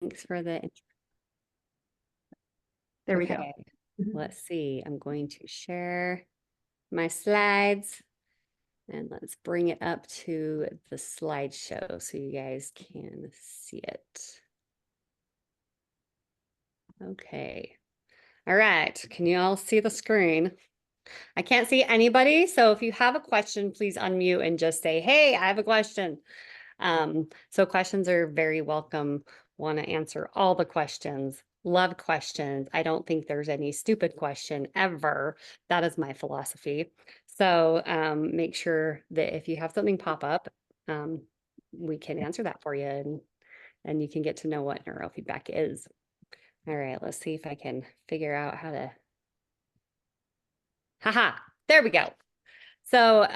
Thanks for the. There we go. Let's see. I'm going to share my slides and let's bring it up to the slideshow so you guys can see it. Okay. All right. Can you all see the screen? I can't see anybody. So if you have a question, please unmute and just say, hey, I have a question. So questions are very welcome. Want to answer all the questions. Love questions. I don't think there's any stupid question ever. That is my philosophy. So make sure that if you have something pop up, we can answer that for you and you can get to know what neurofeedback is. All right, let's see if I can figure out how to. Haha, there we go. So,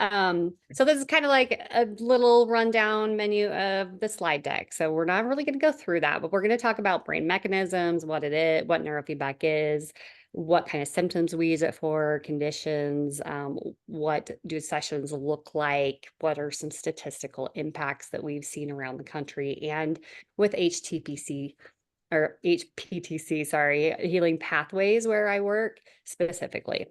so this is kind of like a little rundown menu of the slide deck. So we're not really going to go through that, but we're going to talk about brain mechanisms, what it is, what neurofeedback is, what kind of symptoms we use it for, conditions, what do sessions look like, what are some statistical impacts that we've seen around the country, and with HTPC or HPTC, sorry, healing pathways where I work specifically.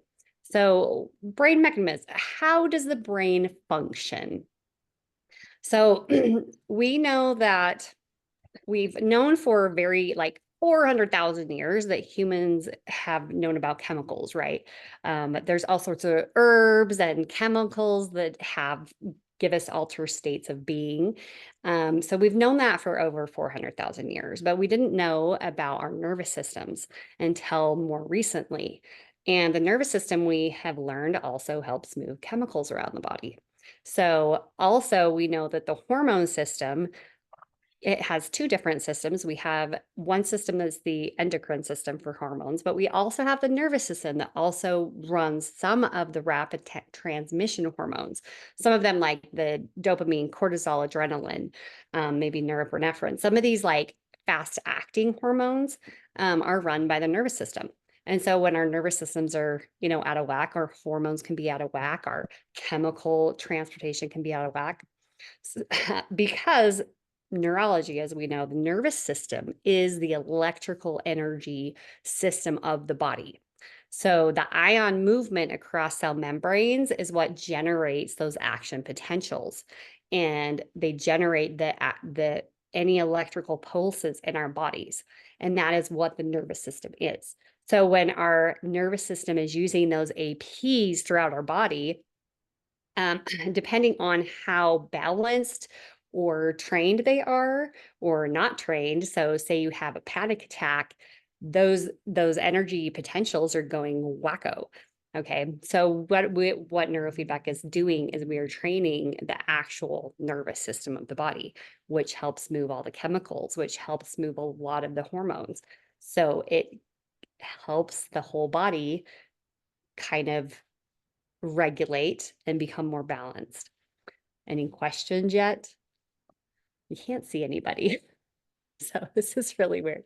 So brain mechanisms, how does the brain function? So we know that we've known for very like 400,000 years that humans have known about chemicals, right? There's all sorts of herbs and chemicals that give us altered states of being. So we've known that for over 400,000 years, but we didn't know about our nervous systems until more recently. And the nervous system, we have learned, also helps move chemicals around the body. So also we know that the hormone system, it has two different systems. We have one system that's the endocrine system for hormones, but we also have the nervous system that also runs some of the rapid transmission hormones. Some of them like the dopamine, cortisol, adrenaline, maybe norepinephrine. Some of these like fast acting hormones are run by the nervous system. And so when our nervous systems are, out of whack, our hormones can be out of whack, our chemical transportation can be out of whack. Because neurology, as we know, the nervous system is the electrical energy system of the body. So the ion movement across cell membranes is what generates those action potentials. And they generate any electrical pulses in our bodies. And that is what the nervous system is. So when our nervous system is using those APs throughout our body, depending on how balanced or trained they are or not trained. So say you have a panic attack, those energy potentials are going wacko. Okay, so what neurofeedback is doing is we are training the actual nervous system of the body, which helps move all the chemicals, which helps move a lot of the hormones. So it helps the whole body kind of regulate and become more balanced. Any questions yet? You can't see anybody. So this is really weird.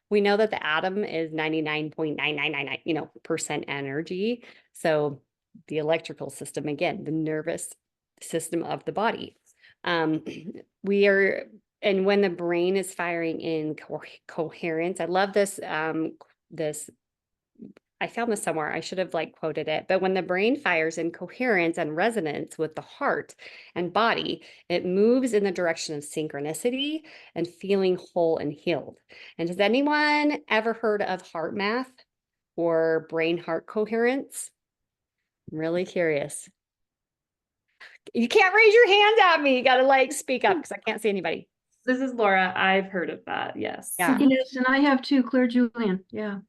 We know that the atom is 99.9999, percent energy. So the electrical system, again, the nervous system of the body. And when the brain is firing in coherence, I love this, I found this somewhere. I should have quoted it. But when the brain fires in coherence and resonance with the heart and body, it moves in the direction of synchronicity and feeling whole and healed. And has anyone ever heard of heart math or brain heart coherence? I'm really curious. You can't raise your hand at me. You got to speak up because I can't see anybody. This is Laura. I've heard of that. Yes. Yeah. Yes, and I have too, Claire Julian. Yeah.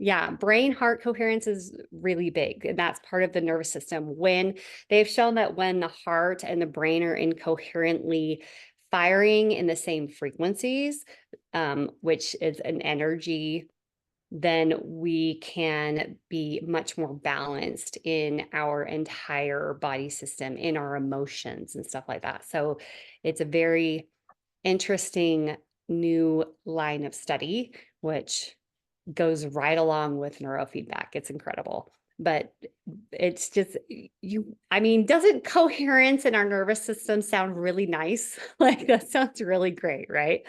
Yeah, brain heart coherence is really big, and that's part of the nervous system. When they've shown that when the heart and the brain are incoherently firing in the same frequencies, which is an energy, then we can be much more balanced in our entire body system, in our emotions and stuff like that. So it's a very interesting new line of study, which goes right along with neurofeedback. It's incredible. But it's just doesn't coherence in our nervous system sound really nice? That sounds really great, right?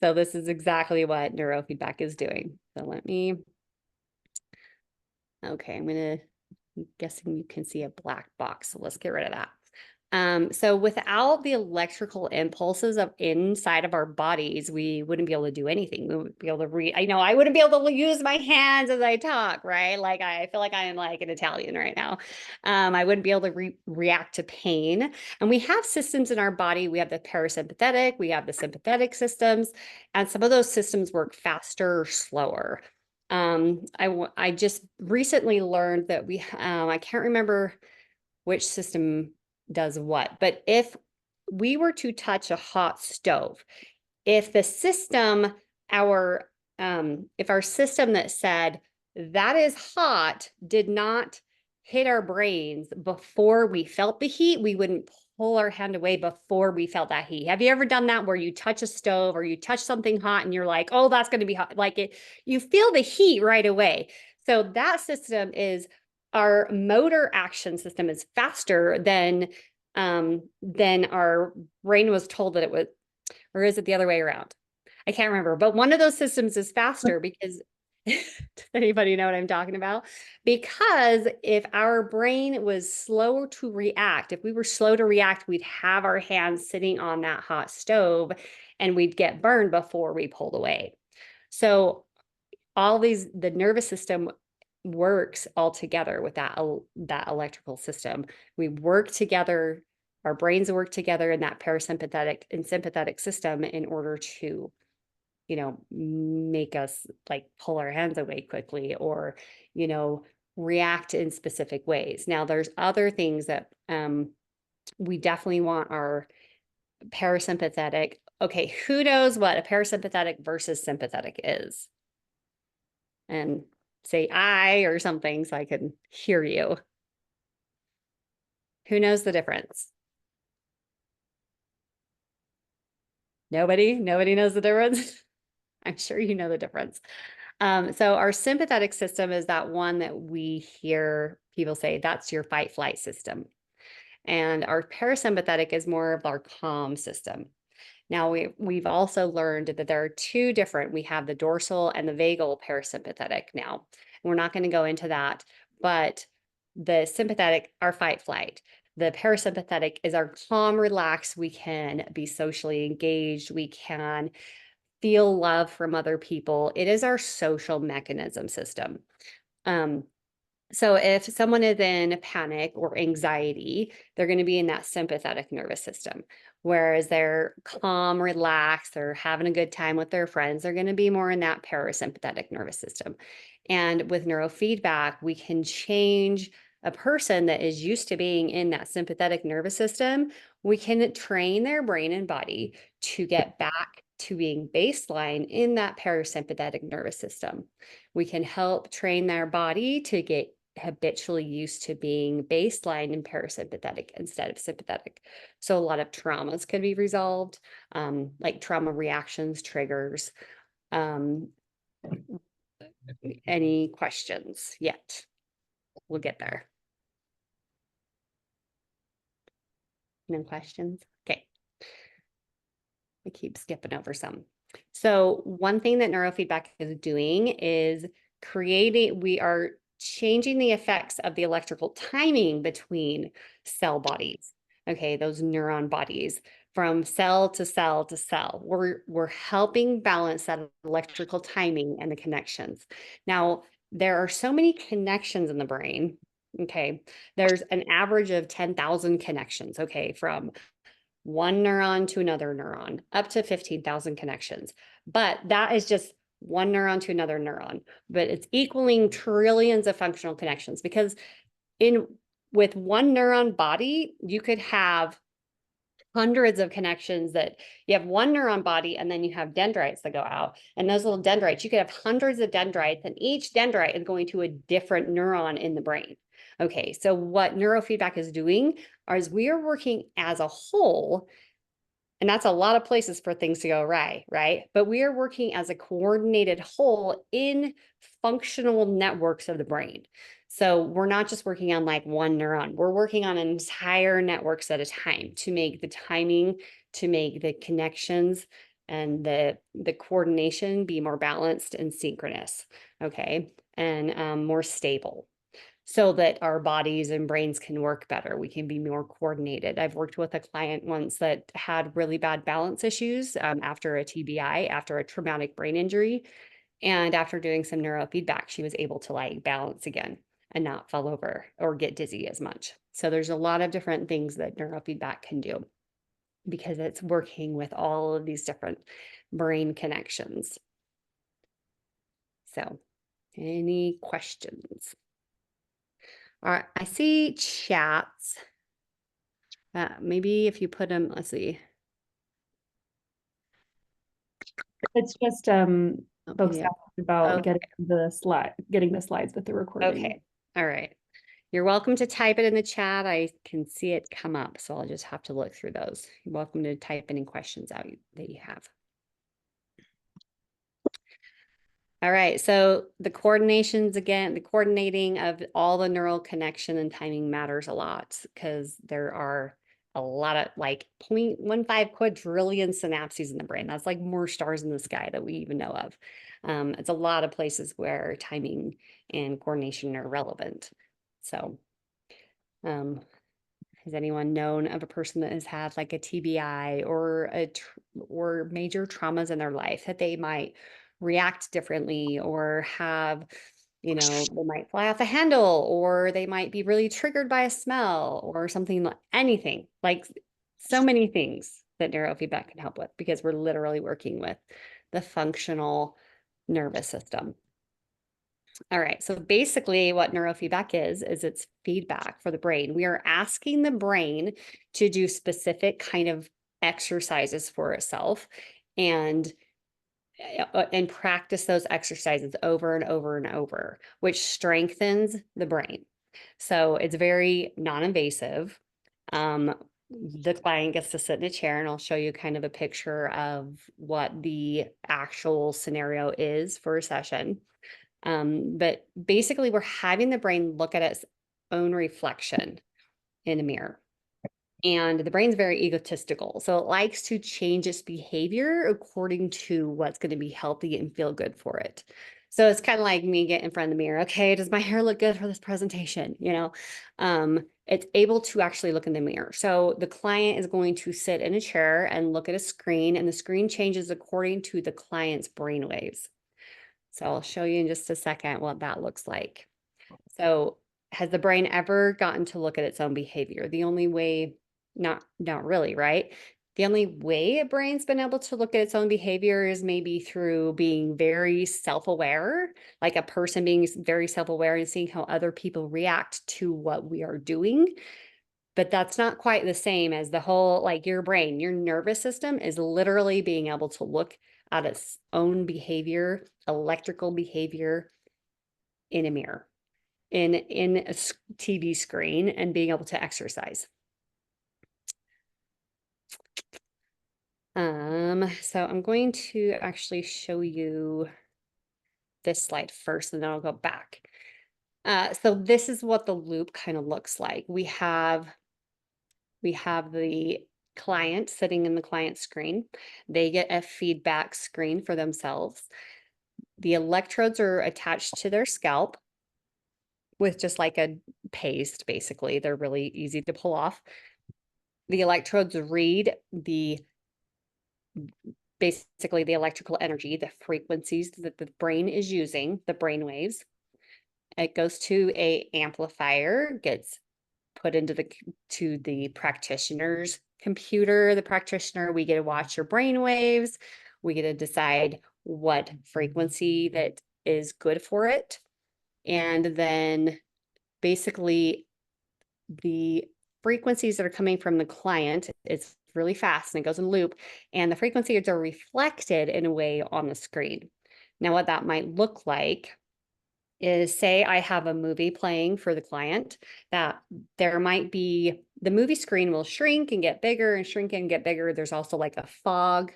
So this is exactly what neurofeedback is doing. So okay, I'm guessing you can see a black box. So let's get rid of that. So without the electrical impulses of inside of our bodies, we wouldn't be able to do anything. We wouldn't be able to read. I know I wouldn't be able to use my hands as I talk, right? Like I feel like I am like an Italian right now. I wouldn't be able to react to pain. And we have systems in our body. We have the parasympathetic, we have the sympathetic systems, and some of those systems work faster or slower. I just recently learned that I can't remember which system does what, but if we were to touch a hot stove, if the system, if our system that said that is hot did not hit our brains before we felt the heat, we wouldn't pull our hand away before we felt that heat. Have you ever done that where you touch a stove or you touch something hot and you're like, oh, that's going to be hot? Like you feel the heat right away. So that system is our motor action system is faster than our brain was told that it was, or is it the other way around? I can't remember, but one of those systems is faster because does anybody know what I'm talking about? Because if our brain was slow to react, if we were slow to react, we'd have our hands sitting on that hot stove and we'd get burned before we pulled away. So the nervous system works all together with that electrical system. We work together, our brains work together in that parasympathetic and sympathetic system in order to, make us like pull our hands away quickly or, react in specific ways. Now, there's other things that we definitely want our parasympathetic. Okay, who knows what a parasympathetic versus sympathetic is? And say I or something so I can hear you. Who knows the difference? Nobody knows the difference. I'm sure you know the difference. So our sympathetic system is that one that we hear people say that's your fight flight system. And our parasympathetic is more of our calm system. Now we've also learned that there are two different, we have the dorsal and the vagal parasympathetic now. We're not going to go into that, but the sympathetic, our fight flight. The parasympathetic is our calm, relaxed. We can be socially engaged. We can feel love from other people. It is our social mechanism system. So if someone is in panic or anxiety, they're going to be in that sympathetic nervous system. Whereas they're calm, relaxed, they're having a good time with their friends, they're going to be more in that parasympathetic nervous system. And with neurofeedback, we can change a person that is used to being in that sympathetic nervous system. We can train their brain and body to get back to being baseline in that parasympathetic nervous system. We can help train their body to get habitually used to being baseline in parasympathetic instead of sympathetic. So a lot of traumas could be resolved, like trauma reactions, triggers. Any questions yet? We'll get there. No questions? Okay. I keep skipping over some. So one thing that neurofeedback is doing is we are changing the effects of the electrical timing between cell bodies. Okay, those neuron bodies from cell to cell to cell. We're helping balance that electrical timing and the connections. Now, there are so many connections in the brain. Okay, there's an average of 10,000 connections. Okay, from one neuron to another neuron, up to 15,000 connections. But that is just one neuron to another neuron, but it's equaling trillions of functional connections because with one neuron body, you could have hundreds of connections that you have one neuron body and then you have dendrites that go out. And those little dendrites, you could have hundreds of dendrites and each dendrite is going to a different neuron in the brain. Okay, so what neurofeedback is doing is we are working as a whole, and that's a lot of places for things to go right? But we are working as a coordinated whole in functional networks of the brain. So we're not just working on like one neuron, we're working on entire networks at a time to make the timing, to make the connections and the coordination be more balanced and synchronous, okay, and more stable, so that our bodies and brains can work better. We can be more coordinated. I've worked with a client once that had really bad balance issues after a TBI, after a traumatic brain injury. And after doing some neurofeedback, she was able to like balance again and not fall over or get dizzy as much. So there's a lot of different things that neurofeedback can do because it's working with all of these different brain connections. So, any questions? All right, I see chats. Maybe if you put them, let's see. It's just folks Yeah. asking about Okay. getting the slides with the recording. Okay. All right. You're welcome to type it in the chat. I can see it come up, so I'll just have to look through those. You're welcome to type any questions out that you have. All right, so the coordinations again, the coordinating of all the neural connection and timing matters a lot because there are a lot of like 0.15 quadrillion synapses in the brain. That's like more stars in the sky that we even know of. It's a lot of places where timing and coordination are relevant. So, has anyone known of a person that has had like a TBI or or major traumas in their life that they might react differently or have, you know, they might fly off the handle or they might be really triggered by a smell or something, anything, like so many things that neurofeedback can help with because we're literally working with the functional nervous system. All right, so basically what neurofeedback is it's feedback for the brain. We are asking the brain to do specific kind of exercises for itself and practice those exercises over and over and over, which strengthens the brain. So it's very non-invasive. The client gets to sit in a chair and I'll show you kind of a picture of what the actual scenario is for a session. But basically we're having the brain look at its own reflection in a mirror. And the brain's very egotistical. So it likes to change its behavior according to what's going to be healthy and feel good for it. So it's kind of like me getting in front of the mirror. Okay, does my hair look good for this presentation? You know, it's able to actually look in the mirror. So the client is going to sit in a chair and look at a screen, and the screen changes according to the client's brain waves. So I'll show you in just a second what that looks like. So has the brain ever gotten to look at its own behavior? The only way, not really, right? The only way a brain's been able to look at its own behavior is maybe through being very self-aware, like a person being very self-aware and seeing how other people react to what we are doing. But that's not quite the same as the whole, like your brain, your nervous system is literally being able to look at its own behavior, electrical behavior in a mirror, in a TV screen, and being able to exercise. So I'm going to actually show you this slide first, and then I'll go back. So this is what the loop kind of looks like. We have the client sitting in the client screen. They get a feedback screen for themselves. The electrodes are attached to their scalp with just like a paste, basically. They're really easy to pull off. The electrodes read basically the electrical energy, the frequencies that the brain is using, the brain waves. It goes to a amplifier, gets put into the practitioner's computer. The practitioner, we get to watch your brain waves. We get to decide what frequency that is good for it. And then basically the frequencies that are coming from the client, it's really fast and it goes in loop, and the frequencies are reflected in a way on the screen. Now, what that might look like is, say I have a movie playing for the client, that there might be, the movie screen will shrink and get bigger and shrink and get bigger. There's also like a fog.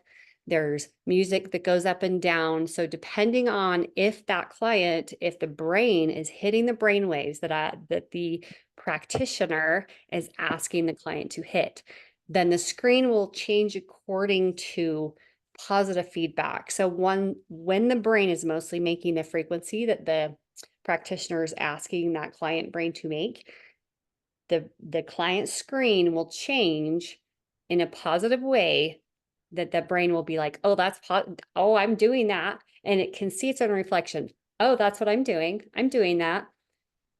There's music that goes up and down. So depending on if that client, if the brain is hitting the brain waves that the practitioner is asking the client to hit, then the screen will change according to positive feedback. So when the brain is mostly making the frequency that the practitioner is asking that client brain to make, the client screen will change in a positive way, that the brain will be like, oh, oh, I'm doing that. And it can see its own reflection. Oh, that's what I'm doing. I'm doing that.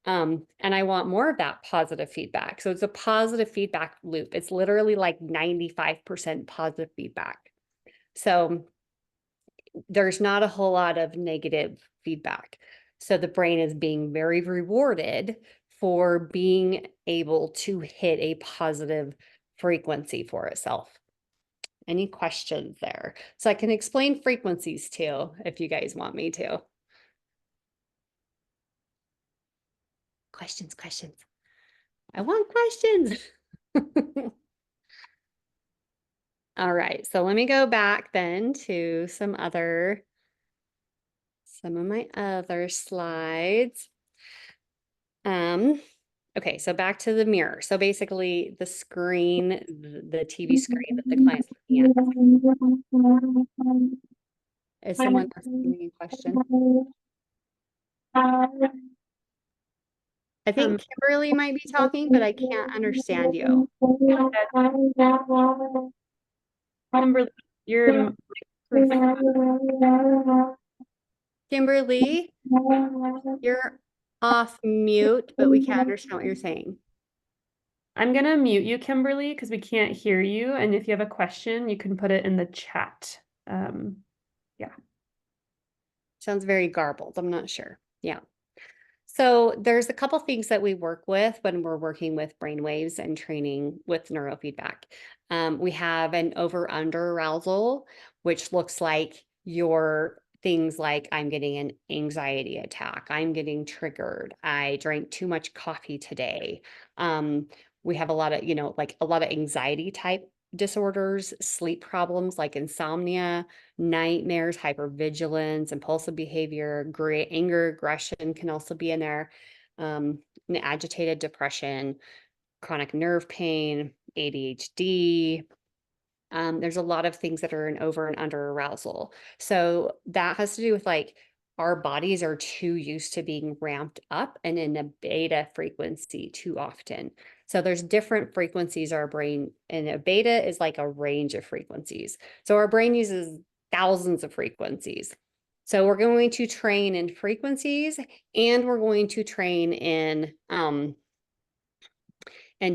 And I want more of that positive feedback. So it's a positive feedback loop. It's literally like 95% positive feedback. So there's not a whole lot of negative feedback. So the brain is being very rewarded for being able to hit a positive frequency for itself. Any questions there? So I can explain frequencies too, if you guys want me to. Questions. I want questions. All right, so let me go back then to some of my other slides. Okay, so back to the mirror. So basically the screen, the TV screen that the client's looking at. Is someone asking me a question? I think Kimberly might be talking, but I can't understand you. Kimberly, you're Kimberly, you're off mute, but we can't understand what you're saying. I'm gonna mute you, Kimberly, because we can't hear you. And if you have a question, you can put it in the chat. Yeah. Sounds very garbled. I'm not sure. Yeah. So there's a couple things that we work with when we're working with brainwaves and training with neurofeedback. We have an over-under arousal, which looks like your things like I'm getting an anxiety attack, I'm getting triggered, I drank too much coffee today. We have a lot of, like a lot of anxiety type disorders, sleep problems like insomnia, nightmares, hypervigilance, impulsive behavior, anger, aggression can also be in there, an agitated depression, chronic nerve pain, ADHD. There's a lot of things that are an over and under arousal. So that has to do with like our bodies are too used to being ramped up and in a beta frequency too often. So there's different frequencies our brain, and a beta is like a range of frequencies. So our brain uses thousands of frequencies. So we're going to train in frequencies, and we're going to train in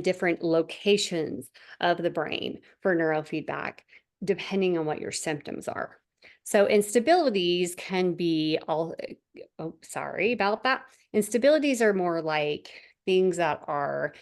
different locations of the brain for neurofeedback, depending on what your symptoms are. So instabilities can be sorry about that. Instabilities are more like things that are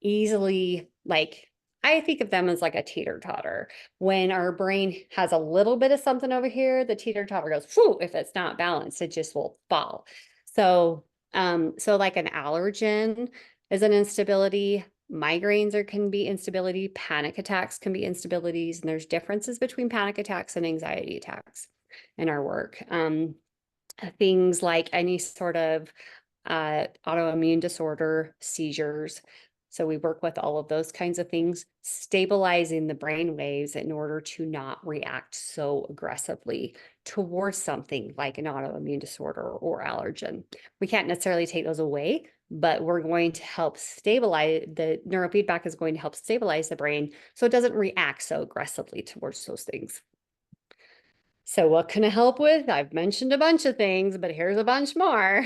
easily, like, I think of them as like a teeter-totter. When our brain has a little bit of something over here, the teeter-totter goes, whew, if it's not balanced, it just will fall. So, so like an allergen is an instability. Migraines can be instability. Panic attacks can be instabilities. And there's differences between panic attacks and anxiety attacks in our work. Things like any sort of autoimmune disorder, seizures. So we work with all of those kinds of things, stabilizing the brain waves in order to not react so aggressively towards something like an autoimmune disorder or allergen. We can't necessarily take those away, but we're going to help stabilize, the neurofeedback is going to help stabilize the brain so it doesn't react so aggressively towards those things. So what can I help with? I've mentioned a bunch of things, but here's a bunch more.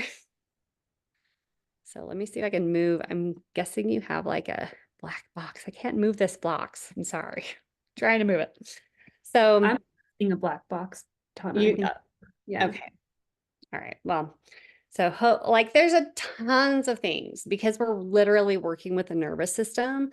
So let me see if I can move. I'm guessing you have like a black box. I can't move this box. I'm sorry. Trying to move it. So I'm seeing a black box, Tawna. Yeah. Okay. All right. Well, so like there's tons of things because we're literally working with the nervous system.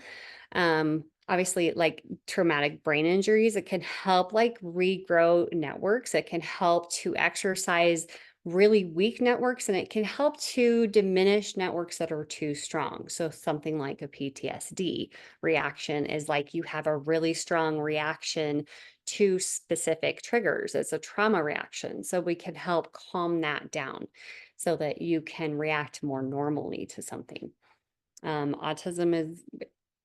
Obviously, like traumatic brain injuries, it can help like regrow networks. It can help to exercise really weak networks, and it can help to diminish networks that are too strong. So something like a PTSD reaction is like you have a really strong reaction to specific triggers. It's a trauma reaction. So we can help calm that down so that you can react more normally to something. Autism is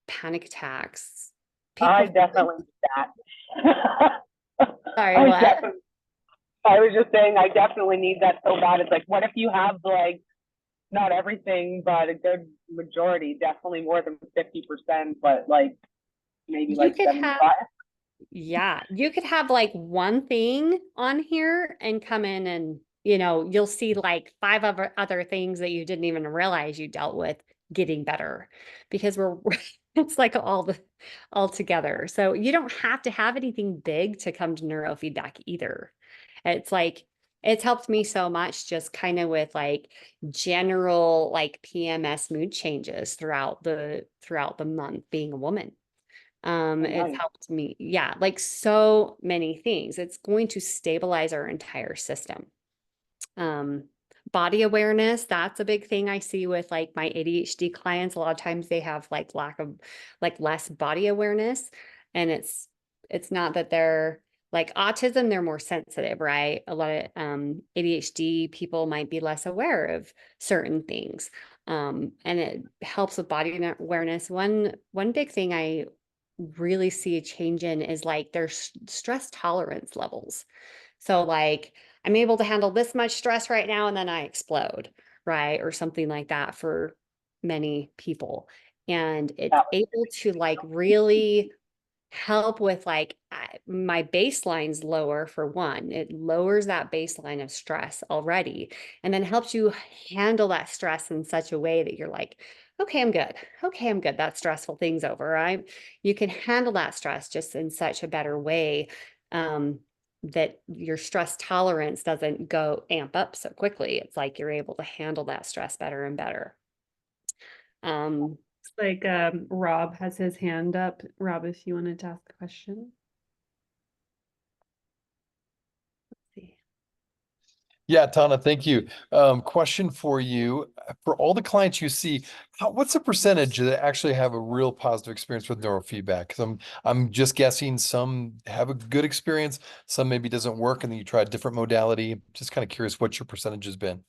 panic attacks. I definitely do that. Sorry, I what? definitely, I was just saying, I definitely need that so bad. It's like, what if you have like, not everything, but a good majority, definitely more than 50%, but like maybe You like could have, 75. yeah, you could have like one thing on here and come in and, you'll see like five other things that you didn't even realize you dealt with getting better because it's like all together. So you don't have to have anything big to come to neurofeedback either. It's like, it's helped me so much just kind of with like general like PMS mood changes throughout the month being a woman. Oh, It's nice. helped me, yeah, like so many things. It's going to stabilize our entire system. Um, Body awareness, that's a big thing I see with like my ADHD clients. A lot of times they have like lack of like less body awareness. And it's not that they're like autism, they're more sensitive, right? A lot of ADHD people might be less aware of certain things. And it helps with body awareness. One big thing I really see a change in is like their stress tolerance levels. So like I'm able to handle this much stress right now and then I explode, right? Or something like that for many people. And it's Yeah. able to like really help with like my baseline's lower for one. It lowers that baseline of stress already and then helps you handle that stress in such a way that you're like, okay, I'm good. Okay, I'm good. That stressful thing's over. You can handle that stress just in such a better way. That your stress tolerance doesn't go amp up so quickly. It's like you're able to handle that stress better and better. It's like Rob has his hand up. Rob, if you wanted to ask a question. Let's see. Yeah, Tawna, thank you. Question for you. For all the clients you see, what's the percentage that actually have a real positive experience with neurofeedback? Because I'm just guessing some have a good experience, some maybe doesn't work, and then you try a different modality. Just kind of curious what your percentage has been.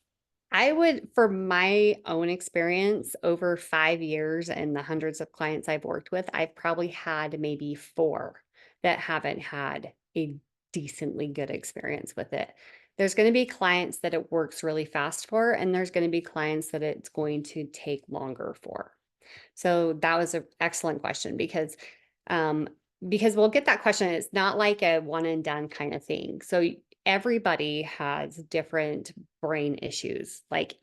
I would, for my own experience, over 5 years and the hundreds of clients I've worked with, I've probably had maybe 4 that haven't had a decently good experience with it. There's going to be clients that it works really fast for, and there's going to be clients that it's going to take longer for. So that was an excellent question because we'll get that question. It's not like a one and done kind of thing. So everybody has different brain issues. Like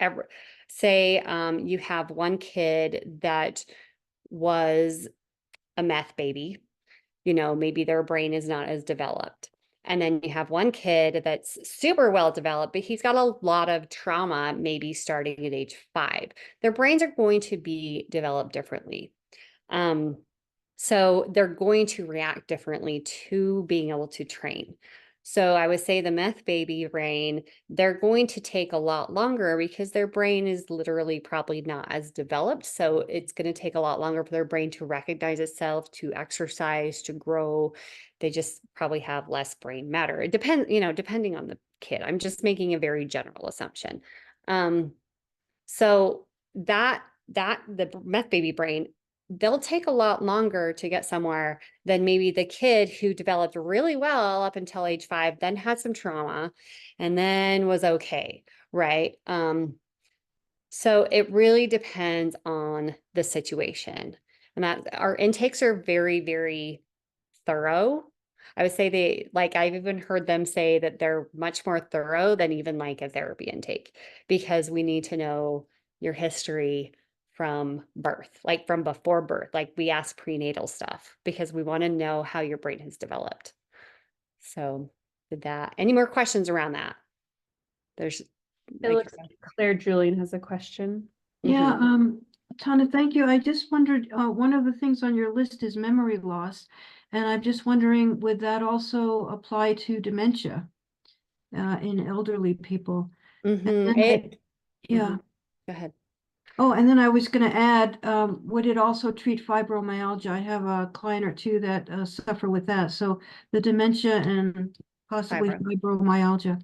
say you have one kid that was a meth baby, maybe their brain is not as developed. And then you have one kid that's super well developed, but he's got a lot of trauma, maybe starting at age 5. Their brains are going to be developed differently. So they're going to react differently to being able to train. So I would say the meth baby brain, they're going to take a lot longer because their brain is literally probably not as developed. So it's going to take a lot longer for their brain to recognize itself, to exercise, to grow. They just probably have less brain matter. It depends, depending on the kid. I'm just making a very general assumption. So the meth baby brain, they'll take a lot longer to get somewhere than maybe the kid who developed really well up until age 5, then had some trauma and then was okay, right? So it really depends on the situation. And that our intakes are very, very thorough. I would say I've even heard them say that they're much more thorough than even like a therapy intake because we need to know your history from birth, like from before birth. Like we ask prenatal stuff because we want to know how your brain has developed. So did that. Any more questions around that? There's It looks like Claire Julian has a question. Yeah, Tawna, thank you. I just wondered, one of the things on your list is memory loss. And I'm just wondering, would that also apply to dementia in elderly people? Yeah. Go ahead. Oh, and then I was going to add, would it also treat fibromyalgia? I have a client or two that suffer with that. So the dementia and possibly fibromyalgia.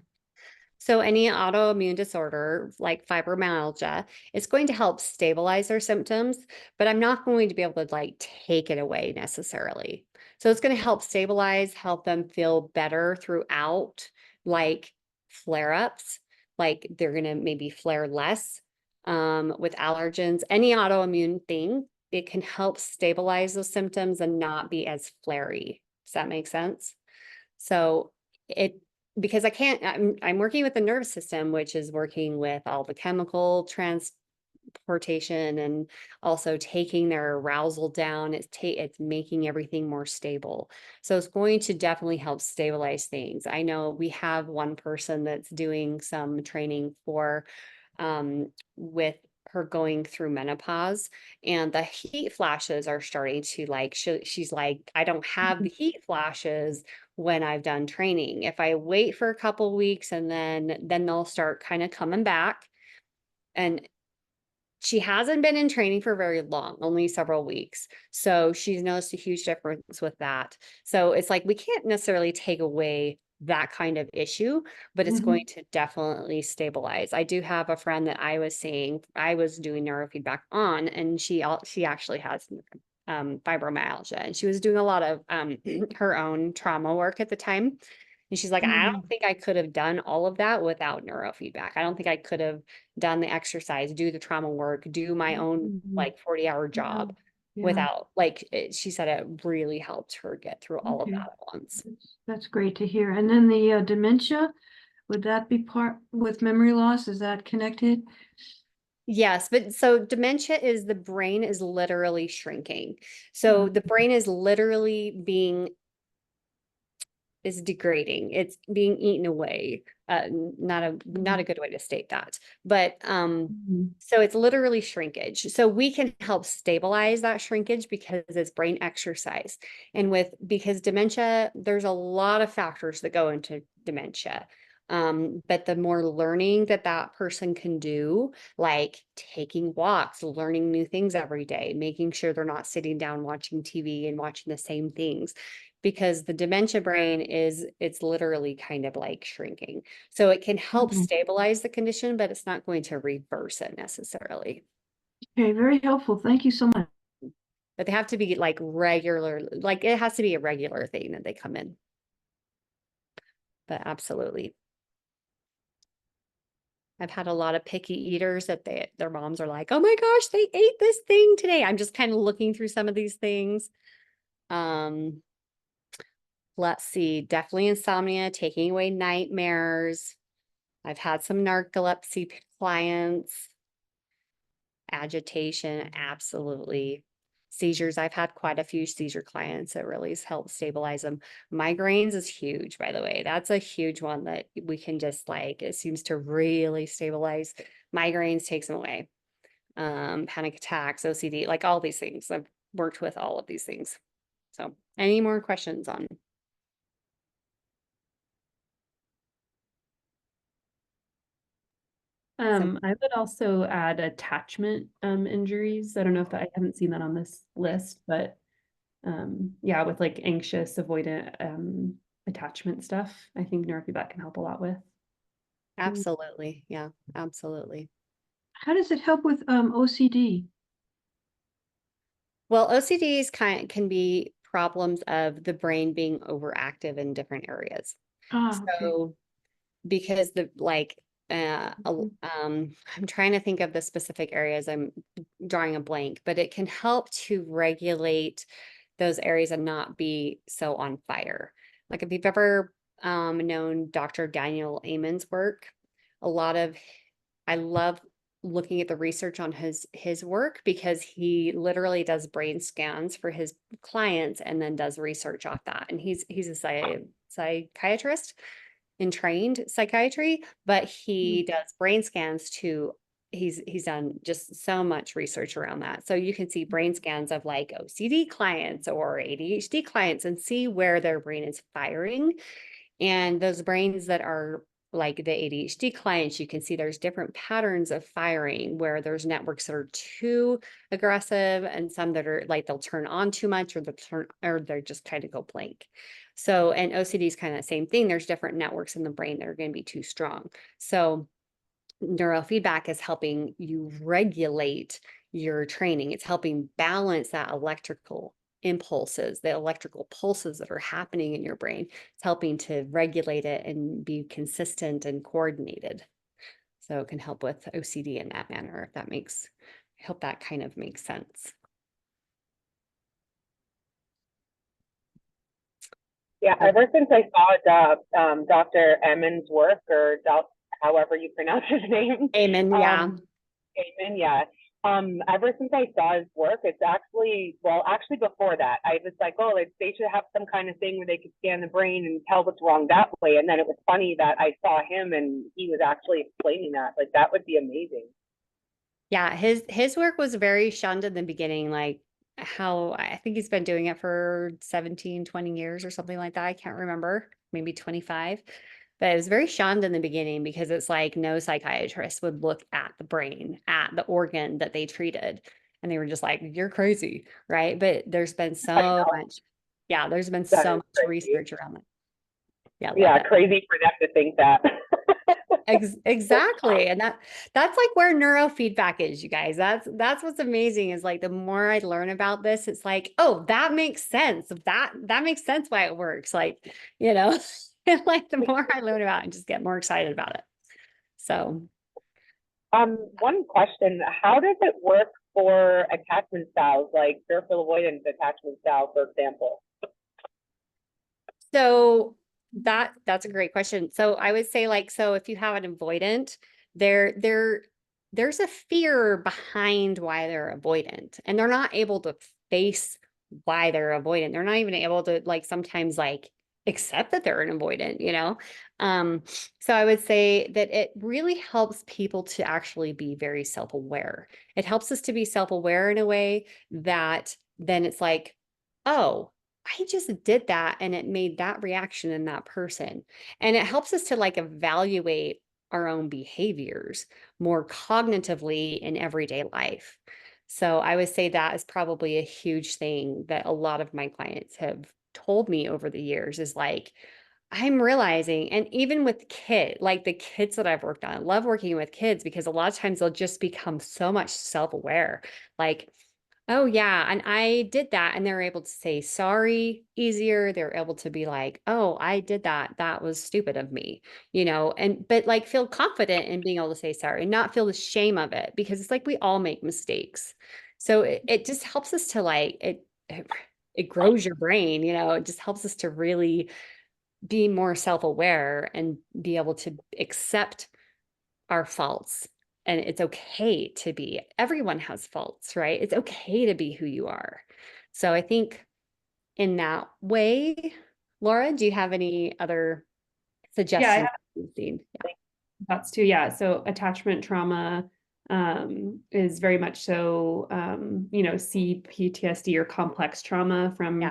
So any autoimmune disorder like fibromyalgia, it's going to help stabilize their symptoms, but I'm not going to be able to like take it away necessarily. So it's going to help stabilize, help them feel better throughout like flare-ups, like they're going to maybe flare less with allergens, any autoimmune thing. It can help stabilize those symptoms and not be as flary. Does that make sense? So it because I'm working with the nervous system, which is working with all the chemical transportation and also taking their arousal down. It's making everything more stable. So it's going to definitely help stabilize things. I know we have one person that's doing some training for with her going through menopause, and the heat flashes are starting to like she's like, I don't have the heat flashes when I've done training. If I wait for a couple weeks and then they'll start kind of coming back. And she hasn't been in training for very long, only several weeks. So she's noticed a huge difference with that. So it's like we can't necessarily take away that kind of issue, but it's going to definitely stabilize. I do have a friend that I was saying I was doing neurofeedback on, and she actually has fibromyalgia, and she was doing a lot of her own trauma work at the time. And she's like, I don't think I could have done all of that without neurofeedback. I don't think I could have done the exercise, do the trauma work, do my own like 40-hour job without she said it really helped her get through all of that at once. That's great to hear. And then the dementia, would that be part with memory loss? Is that connected? Yes, but so dementia is the brain is literally shrinking. So the brain is literally is degrading. It's being eaten away. Not a good way to state that. But so it's literally shrinkage. So we can help stabilize that shrinkage because it's brain exercise. And because dementia, there's a lot of factors that go into dementia. But the more learning that person can do, like taking walks, learning new things every day, making sure they're not sitting down watching TV and watching the same things, because the dementia brain it's literally kind of like shrinking. So it can help stabilize the condition, but it's not going to reverse it necessarily. Okay, very helpful. Thank you so much. But they have to be like regular, like it has to be a regular thing that they come in. But absolutely. I've had a lot of picky eaters that their moms are like, oh my gosh, they ate this thing today. I'm just kind of looking through some of these things. Let's see, definitely insomnia, taking away nightmares. I've had some narcolepsy clients. Agitation, absolutely. Seizures, I've had quite a few seizure clients that really help stabilize them. Migraines is huge, by the way. That's a huge one that we can just like, it seems to really stabilize. Migraines takes them away. Panic attacks, OCD, like all these things. I've worked with all of these things. So any more questions on? I would also add attachment injuries. I don't know if I haven't seen that on this list, but yeah, with like anxious, avoidant attachment stuff, I think neurofeedback can help a lot with. Absolutely. Yeah, absolutely. How does it help with OCD? Well, OCDs can be problems of the brain being overactive in different areas. Okay. So because I'm trying to think of the specific areas, I'm drawing a blank, but it can help to regulate those areas and not be so on fire. Like if you've ever known Dr. Daniel Amen's work, I love looking at the research on his work, because he literally does brain scans for his clients and then does research off that. And he's a psychiatrist in trained psychiatry, but he does brain scans too. He's done just so much research around that. So you can see brain scans of like OCD clients or ADHD clients and see where their brain is firing. And those brains that are like the ADHD clients, you can see there's different patterns of firing, where there's networks that are too aggressive and some that are like they'll turn on too much, or they're just kind of go blank. So, and OCD is kind of the same thing. There's different networks in the brain that are going to be too strong. So neurofeedback is helping you regulate your training. It's helping balance that electrical impulses, the electrical pulses that are happening in your brain. It's helping to regulate it and be consistent and coordinated. So it can help with OCD in that manner, if that makes, I hope that kind of makes sense. Yeah, ever since I saw Dr. Emmons' work, or however you pronounce his name. Amen, yeah. Amen, yeah. Ever since I saw his work, it's actually, well, actually before that, I was like, oh, they should have some kind of thing where they could scan the brain and tell what's wrong that way. And then it was funny that I saw him and he was actually explaining that. Like, that would be amazing. Yeah, his work was very shunned in the beginning, like how I think he's been doing it for 17, 20 years or something like that. I can't remember, maybe 25. But it was very shunned in the beginning because it's like no psychiatrist would look at the brain, at the organ that they treated. And they were just like, you're crazy, right? But there's been so much, yeah, there's been so much research around it. Yeah, crazy for them to think that. Exactly. And that's like where neurofeedback is, you guys. That's what's amazing is like the more I learn about this, it's like, oh, that makes sense. That makes sense why it works. Like, you know, like the more I learn about it, I just get more excited about it. So one question, how does it work for attachment styles, like fearful avoidance attachment style, for example? So that's a great question. So I would say like, so if you have an avoidant, there's a fear behind why they're avoidant, and they're not able to face why they're avoidant. They're not even able to like sometimes like accept that they're an avoidant, you know? So I would say that it really helps people to actually be very self-aware. It helps us to be self-aware in a way that then it's like, oh, I just did that and it made that reaction in that person. And it helps us to like evaluate our own behaviors more cognitively in everyday life. So I would say that is probably a huge thing that a lot of my clients have told me over the years is like, I'm realizing, and even with kids, like the kids that I've worked on, I love working with kids because a lot of times they'll just become so much self-aware. Like, oh yeah, and I did that. And they're able to say sorry easier. They're able to be like, oh, I did that. That was stupid of me, you know, and but like feel confident in being able to say sorry and not feel the shame of it because it's like we all make mistakes. So it just helps us to like it grows your brain, you know, it just helps us to really be more self-aware and be able to accept our faults. And it's okay to be, everyone has faults, right? It's okay to be who you are. So I think in that way, Laura, do you have any other suggestions? Yeah, thoughts too. Yeah. So attachment trauma is very much so, you know, PTSD or complex trauma from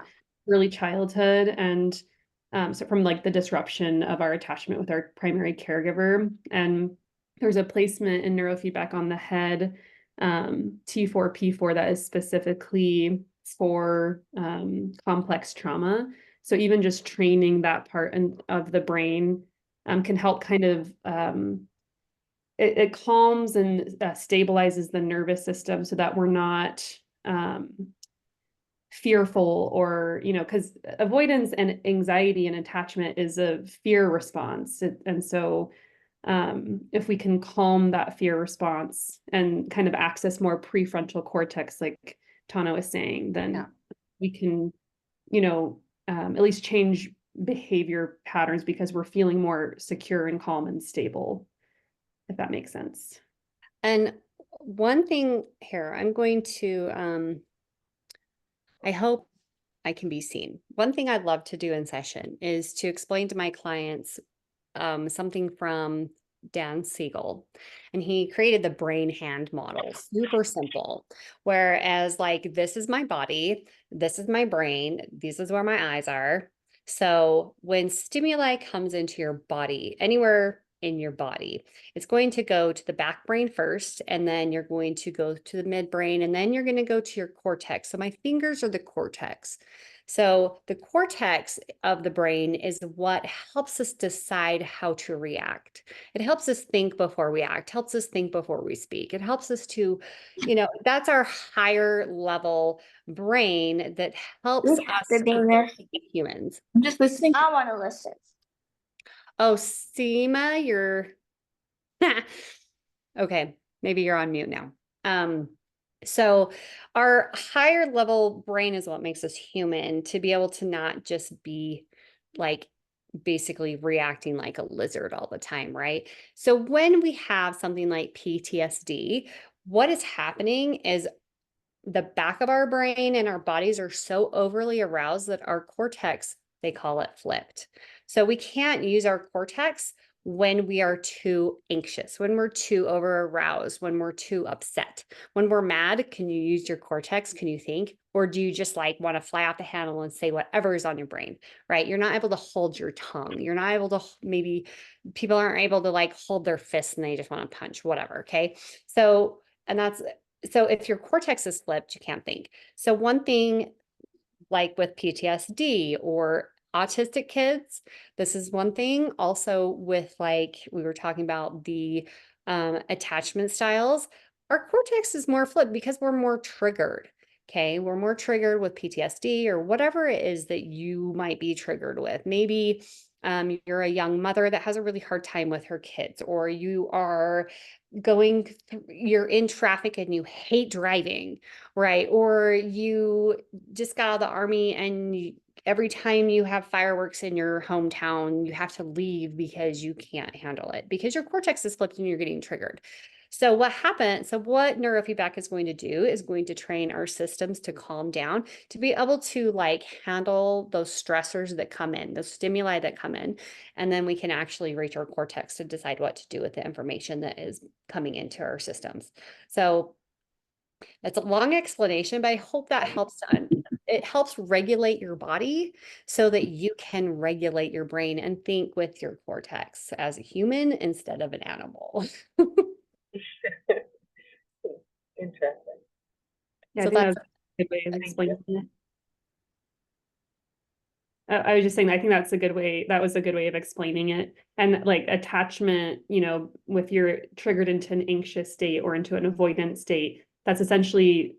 early childhood. And so from like the disruption of our attachment with our primary caregiver. And there's a placement in neurofeedback on the head, T4P4, that is specifically for complex trauma. So even just training that part of the brain can help kind of it calms and stabilizes the nervous system so that we're not fearful or, you know, because avoidance and anxiety and attachment is a fear response. And so if we can calm that fear response and kind of access more prefrontal cortex, like Tawna was saying, then we can, you know, at least change behavior patterns because we're feeling more secure and calm and stable, if that makes sense. And one thing here, I'm going to, I hope I can be seen. One thing I'd love to do in session is to explain to my clients something from Dan Siegel, and he created the brain hand model, super simple. Whereas like, this is my body, this is my brain, this is where my eyes are. So when stimuli comes into your body, anywhere in your body. It's going to go to the back brain first, and then you're going to go to the midbrain, and then you're going to go to your cortex. So my fingers are the cortex. So the cortex of the brain is what helps us decide how to react. It helps us think before we act, helps us think before we speak. It helps us to, that's our higher level brain that helps We have us to be this. be humans. I'm just listening. I want to listen. Oh, Seema, you're okay. Maybe you're on mute now. So our higher level brain is what makes us human, to be able to not just be like basically reacting like a lizard all the time, right? So when we have something like PTSD, what is happening is the back of our brain and our bodies are so overly aroused that our cortex, they call it flipped. So we can't use our cortex when we are too anxious, when we're too over aroused, when we're too upset. When we're mad, can you use your cortex? Can you think? Or do you just like want to fly off the handle and say whatever is on your brain, right? You're not able to hold your tongue. You're not able to, maybe people aren't able to like hold their fists and they just want to punch, whatever. Okay. So if your cortex is flipped, you can't think. So one thing like with PTSD or autistic kids, this is one thing. Also with like, we were talking about the attachment styles, our cortex is more flipped because we're more triggered. Okay, we're more triggered with PTSD or whatever it is that you might be triggered with. Maybe you're a young mother that has a really hard time with her kids, or you are you're in traffic and you hate driving, right? Or you just got out of the army and every time you have fireworks in your hometown, you have to leave because you can't handle it, because your cortex is flipped and you're getting triggered. So what neurofeedback is going to do is going to train our systems to calm down, to be able to like handle those stressors that come in, those stimuli that come in. And then we can actually reach our cortex to decide what to do with the information that is coming into our systems. So that's a long explanation, but I hope that helps. It helps regulate your body so that you can regulate your brain and think with your cortex as a human instead of an animal. Interesting. Yeah, So I think that's that's a good way of Thank explaining it. I was just saying, I think that's a good way. That was a good way of explaining it. And like attachment, with you're triggered into an anxious state or into an avoidant state, that's essentially,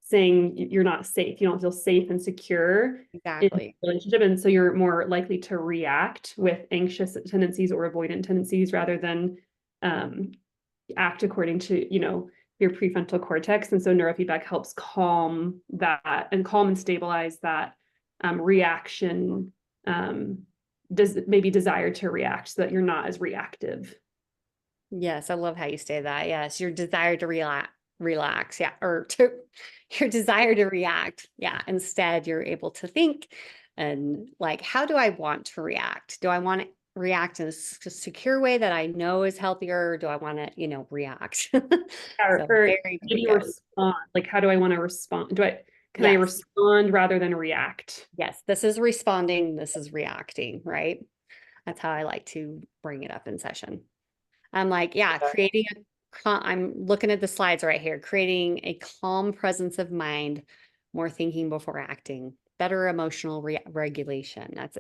saying you're not safe. You don't feel safe and secure in exactly. a relationship. And so you're more likely to react with anxious tendencies or avoidant tendencies rather than act according to, your prefrontal cortex. And so neurofeedback helps calm that and calm and stabilize that reaction, does maybe desire to react so that you're not as reactive. Yes, I love how you say that. Yes, your desire to relax, yeah, your desire to react. Yeah, instead you're able to think and like, how do I want to react? Do I want to react in a secure way that I know is healthier, or do I want to, react? So Or very, maybe very good. respond. Like, how do I want to respond? Can I Yes. respond rather than react? Yes, this is responding, this is reacting, right? That's how I like to bring it up in session. I'm like, yeah, I'm looking at the slides right here, creating a calm presence of mind, more thinking before acting, better emotional regulation. That's,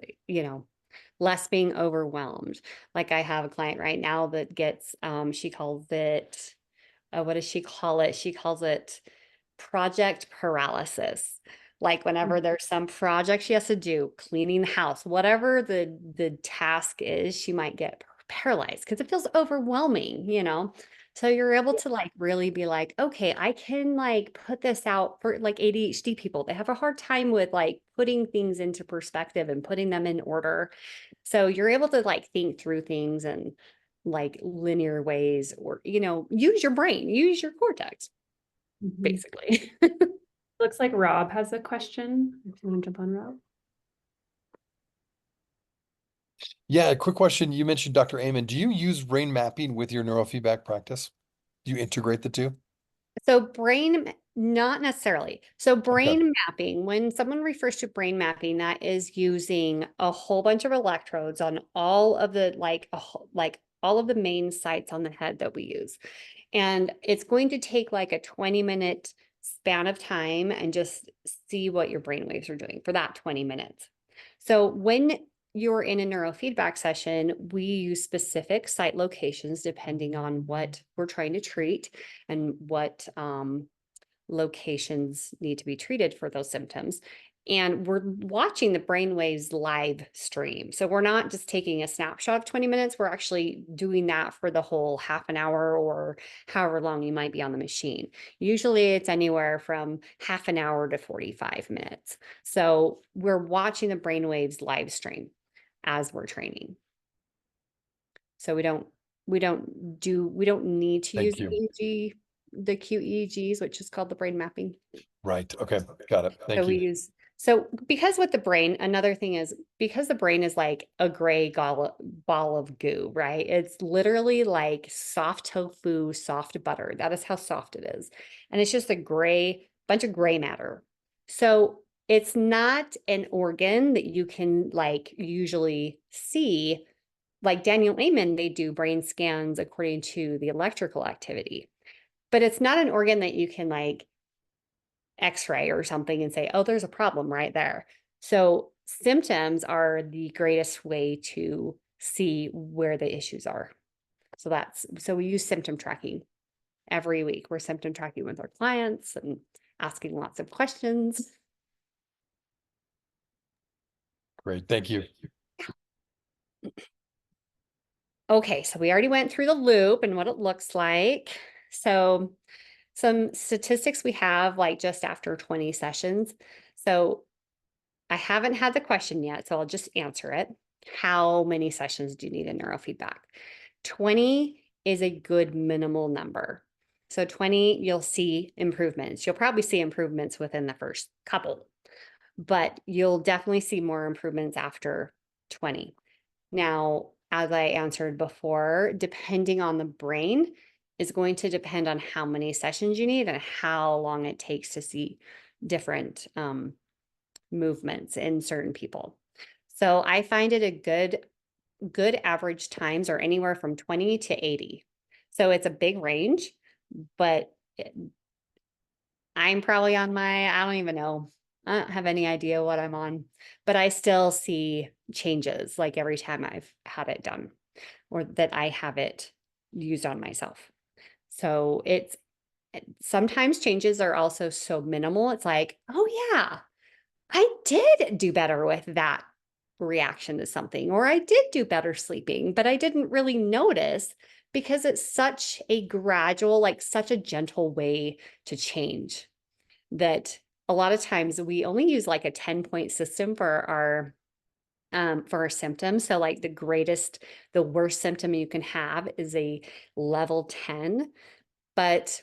less being overwhelmed. Like I have a client right now that gets, she calls it, what does she call it? She calls it project paralysis. Like whenever there's some project she has to do, cleaning the house, whatever the task is, she might get paralyzed because it feels overwhelming. So you're able to like really be like, okay, I can like put this out for like ADHD people. They have a hard time with like putting things into perspective and putting them in order. So you're able to like think through things and like linear ways, or, use your brain, use your cortex, basically. Looks like Rob has a question. If you want to jump on, Rob. Yeah, a quick question. You mentioned Dr. Amen. Do you use brain mapping with your neurofeedback practice? Do you integrate the two? So brain Not necessarily. So brain mapping, when someone refers to brain mapping, that is using a whole bunch of electrodes on all of the all of the main sites on the head that we use. And it's going to take like a 20-minute span of time and just see what your brain waves are doing for that 20 minutes. So when you're in a neurofeedback session, we use specific site locations depending on what we're trying to treat and what locations need to be treated for those symptoms. And we're watching the brainwaves live stream. So we're not just taking a snapshot of 20 minutes, we're actually doing that for the whole half an hour or however long you might be on the machine. Usually it's anywhere from half an hour to 45 minutes. So we're watching the brainwaves live stream as we're training. So we don't need to use the QEEGs, which is called the brain mapping. Right. Okay. Got it. Thank you. So because with the brain, another thing is because the brain is like a gray ball of goo, right? It's literally like soft tofu, soft butter. That is how soft it is. And it's just a bunch of gray matter. So it's not an organ that you can like usually see. Like Daniel Amen, they do brain scans according to the electrical activity. But it's not an organ that you can like X-ray or something and say, oh, there's a problem right there. So symptoms are the greatest way to see where the issues are. So we use symptom tracking every week. We're symptom tracking with our clients and asking lots of questions. Great. Thank you. Okay, so we already went through the loop and what it looks like. So some statistics we have like just after 20 sessions. So I haven't had the question yet, so I'll just answer it. How many sessions do you need in neurofeedback? 20 is a good minimal number. So 20, you'll see improvements. You'll probably see improvements within the first couple, but you'll definitely see more improvements after 20. Now, as I answered before, depending on the brain is going to depend on how many sessions you need and how long it takes to see different movements in certain people. So I find it a good average times are anywhere from 20 to 80. So it's a big range, but I'm probably on I don't even know. I don't have any idea what I'm on, but I still see changes like every time I've had it done or that I have it used on myself. So sometimes changes are also so minimal. It's like, oh yeah, I did do better with that reaction to something, or I did do better sleeping, but I didn't really notice because it's such a gradual, like such a gentle way to change that a lot of times we only use like a 10-point system for our symptoms. So like the worst symptom you can have is a level 10, but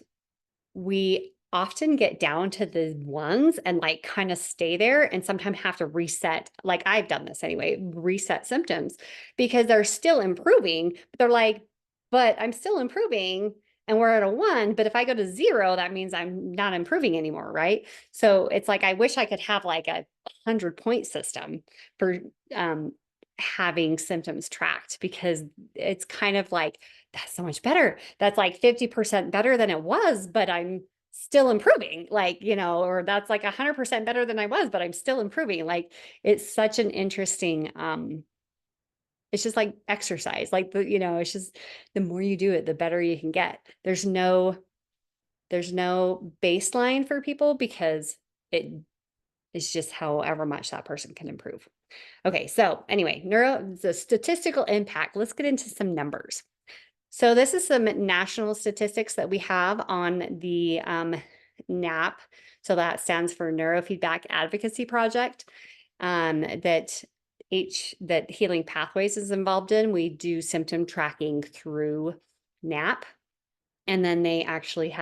we often get down to the ones and like kind of stay there and sometimes have to reset. Like I've done this anyway, reset symptoms because they're still improving, but they're like, but I'm still improving and we're at a 1, but if I go to 0, that means I'm not improving anymore, right? So it's like, I wish I could have like a 100-point system for having symptoms tracked because it's kind of like, that's so much better. That's like 50% better than it was, but I'm still improving, like, or that's like 100% better than I was, but I'm still improving. Like, it's such an interesting, it's just like exercise, like, it's just the more you do it, the better you can get. There's no baseline for people because it's just however much that person can improve. Okay. So anyway, the statistical impact, let's get into some numbers. So this is some national statistics that we have on the NAP. So that stands for Neurofeedback Advocacy Project that Healing Pathways is involved in. We do symptom tracking through NAP. And then they actually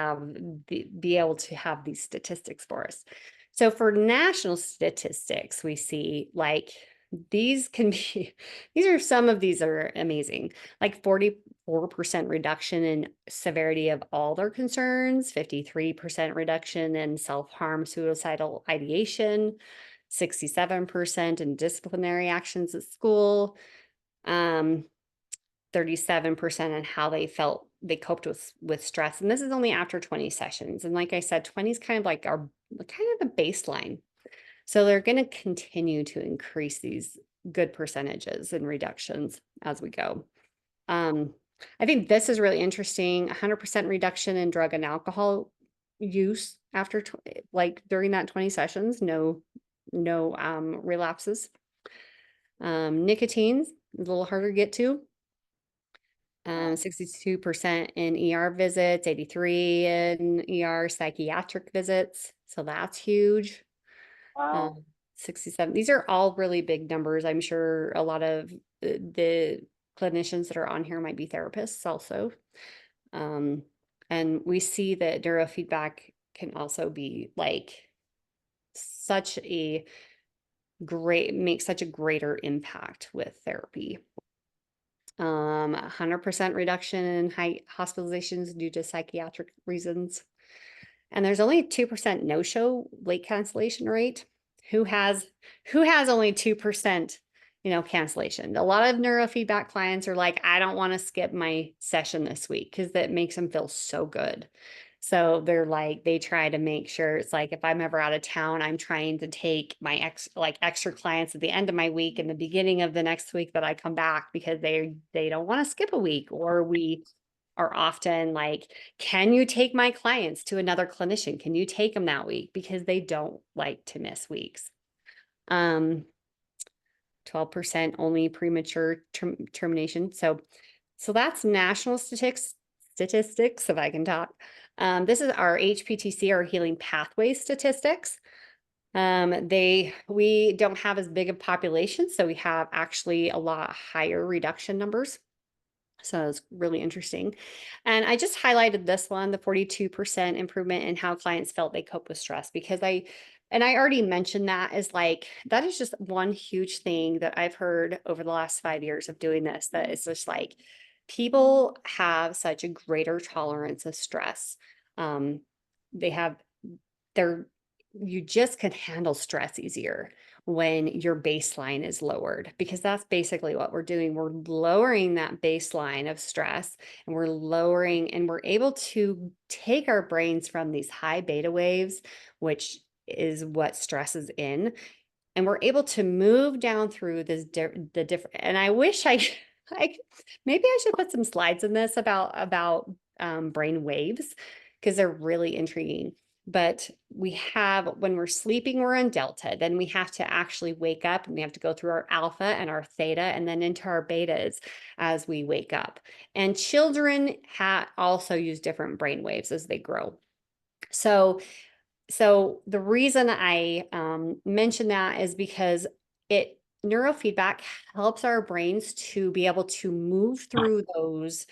be able to have these statistics for us. So for national statistics, we see like these can be, some of these are amazing, like 44% reduction in severity of all their concerns, 53% reduction in self-harm, suicidal ideation, 67% in disciplinary actions at school, 37% on how they felt they coped with stress. And this is only after 20 sessions. And like I said, 20 is kind of like our kind of the baseline. So they're going to continue to increase these good percentages and reductions as we go. I think this is really interesting. 100% reduction in drug and alcohol use after like during that 20 sessions, no relapses. Nicotine's a little harder to get to. 62% in ER visits, 83 in ER psychiatric visits. So that's huge. Wow. 67. These are all really big numbers. I'm sure a lot of the clinicians that are on here might be therapists also. And we see that neurofeedback can also be like make such a greater impact with therapy. 100% reduction in hospitalizations due to psychiatric reasons. And there's only 2% no-show late cancellation rate. Who has only 2%, cancellation? A lot of neurofeedback clients are like, I don't want to skip my session this week because that makes them feel so good. So they're like, they try to make sure it's like, if I'm ever out of town, I'm trying to take my extra clients at the end of my week and the beginning of the next week that I come back, because they don't want to skip a week. Or we are often like, can you take my clients to another clinician? Can you take them that week? Because they don't like to miss weeks. 12% only premature termination. So that's national statistics, if I can talk. This is our HPTC, our healing pathway statistics. We don't have as big a population, so we have actually a lot higher reduction numbers. So it's really interesting. And I just highlighted this one, the 42% improvement in how clients felt they cope with stress, because I already mentioned that is like, that is just one huge thing that I've heard over the last 5 years of doing this, that it's just like, people have such a greater tolerance of stress. You just can handle stress easier when your baseline is lowered, because that's basically what we're doing. We're lowering that baseline of stress, and we're able to take our brains from these high beta waves, which is what stress is in, and we're able to move down through the different, and I wish maybe I should put some slides in this about brain waves, because they're really intriguing. But we have, when we're sleeping, we're in delta. Then we have to actually wake up, and we have to go through our alpha and our theta and then into our betas as we wake up. And children also use different brain waves as they grow. So the reason I mention that is because neurofeedback helps our brains to be able to move through those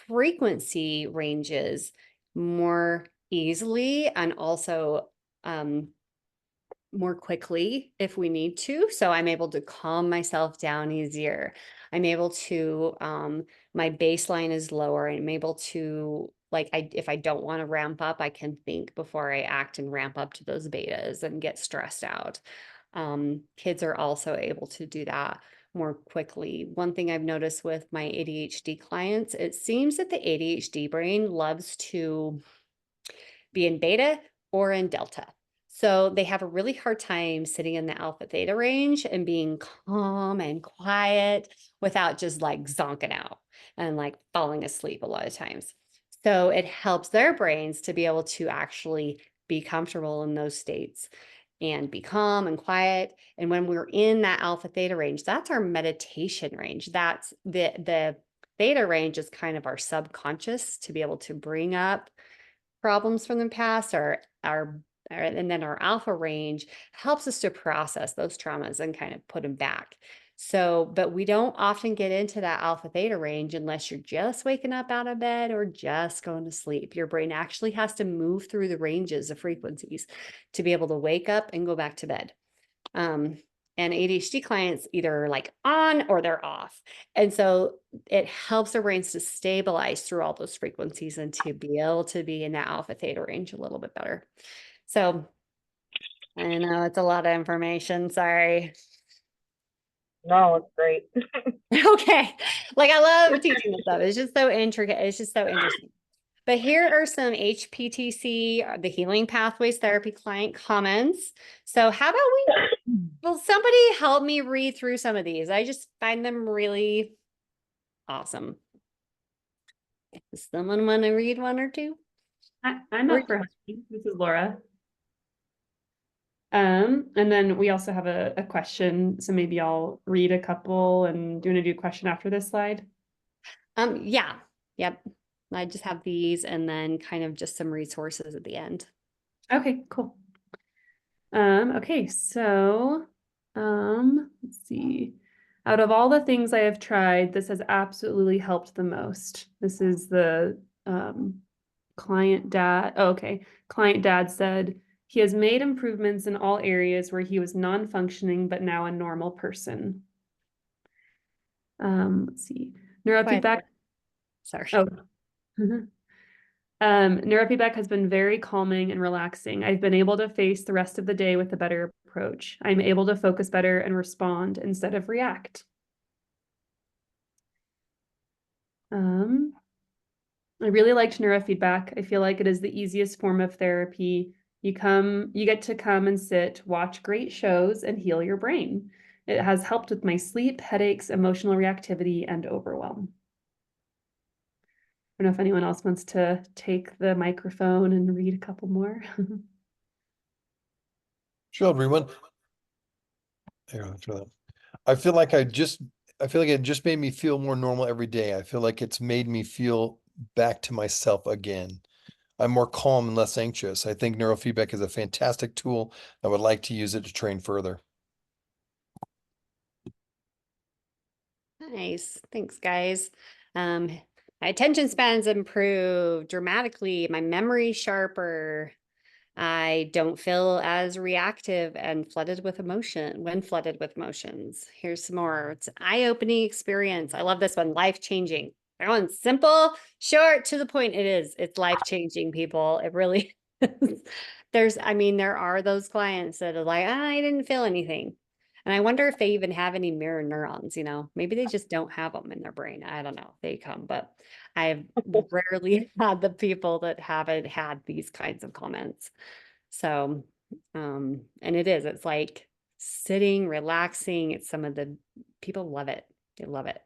frequency ranges more easily, and also more quickly if we need to. So I'm able to calm myself down easier. I'm able to, my baseline is lower. I'm able to, if I don't want to ramp up, I can think before I act and ramp up to those betas and get stressed out. Kids are also able to do that more quickly. One thing I've noticed with my ADHD clients, it seems that the ADHD brain loves to be in beta or in delta. So they have a really hard time sitting in the alpha theta range and being calm and quiet without just like zonking out and like falling asleep a lot of times. So it helps their brains to be able to actually be comfortable in those states and be calm and quiet. And when we're in that alpha theta range, that's our meditation range. That's the theta range is kind of our subconscious, to be able to bring up problems from the past, and then our alpha range helps us to process those traumas and kind of put them back. So, but we don't often get into that alpha theta range unless you're just waking up out of bed or just going to sleep. Your brain actually has to move through the ranges of frequencies to be able to wake up and go back to bed. And ADHD clients either like on or they're off. And so it helps their brains to stabilize through all those frequencies and to be able to be in that alpha theta range a little bit better. So I know it's a lot of information. Sorry. No, it's great. Okay. Like I love teaching this stuff. It's just so intricate. It's just so interesting. But here are some HPTC, the Healing Pathways Therapy client comments. So how about will somebody help me read through some of these? I just find them really awesome. Does someone want to read one or two? I'm up for helping. This is Laura. And then we also have a question. So maybe I'll read a couple, and do you want to do a question after this slide? Yeah. Yep. I just have these and then kind of just some resources at the end. Okay, cool. Okay, so let's see. Out of all the things I have tried, this has absolutely helped the most. This is the client dad. Oh, okay. Client dad said he has made improvements in all areas where he was non-functioning, but now a normal person. Let's see. Neurofeedback. Sorry. Oh. Neurofeedback has been very calming and relaxing. I've been able to face the rest of the day with a better approach. I'm able to focus better and respond instead of react. I really liked neurofeedback. I feel like it is the easiest form of therapy. You get to come and sit, watch great shows, and heal your brain. It has helped with my sleep, headaches, emotional reactivity, and overwhelm. I don't know if anyone else wants to take the microphone and read a couple more. Sure, everyone. I feel like it just made me feel more normal every day. I feel like it's made me feel back to myself again. I'm more calm and less anxious. I think neurofeedback is a fantastic tool. I would like to use it to train further. Nice. Thanks, guys. My attention span's improved dramatically. My memory's sharper. I don't feel as reactive and flooded with emotion when flooded with emotions. Here's some more. It's an eye-opening experience. I love this one. Life-changing. That one's simple, short, to the point. It is. It's life-changing, people. It really is. There are those clients that are like, I didn't feel anything. And I wonder if they even have any mirror neurons, maybe they just don't have them in their brain. I don't know if they come, but I've rarely had the people that haven't had these kinds of comments. So, and it's like sitting, relaxing. It's some of the people love it. They love it.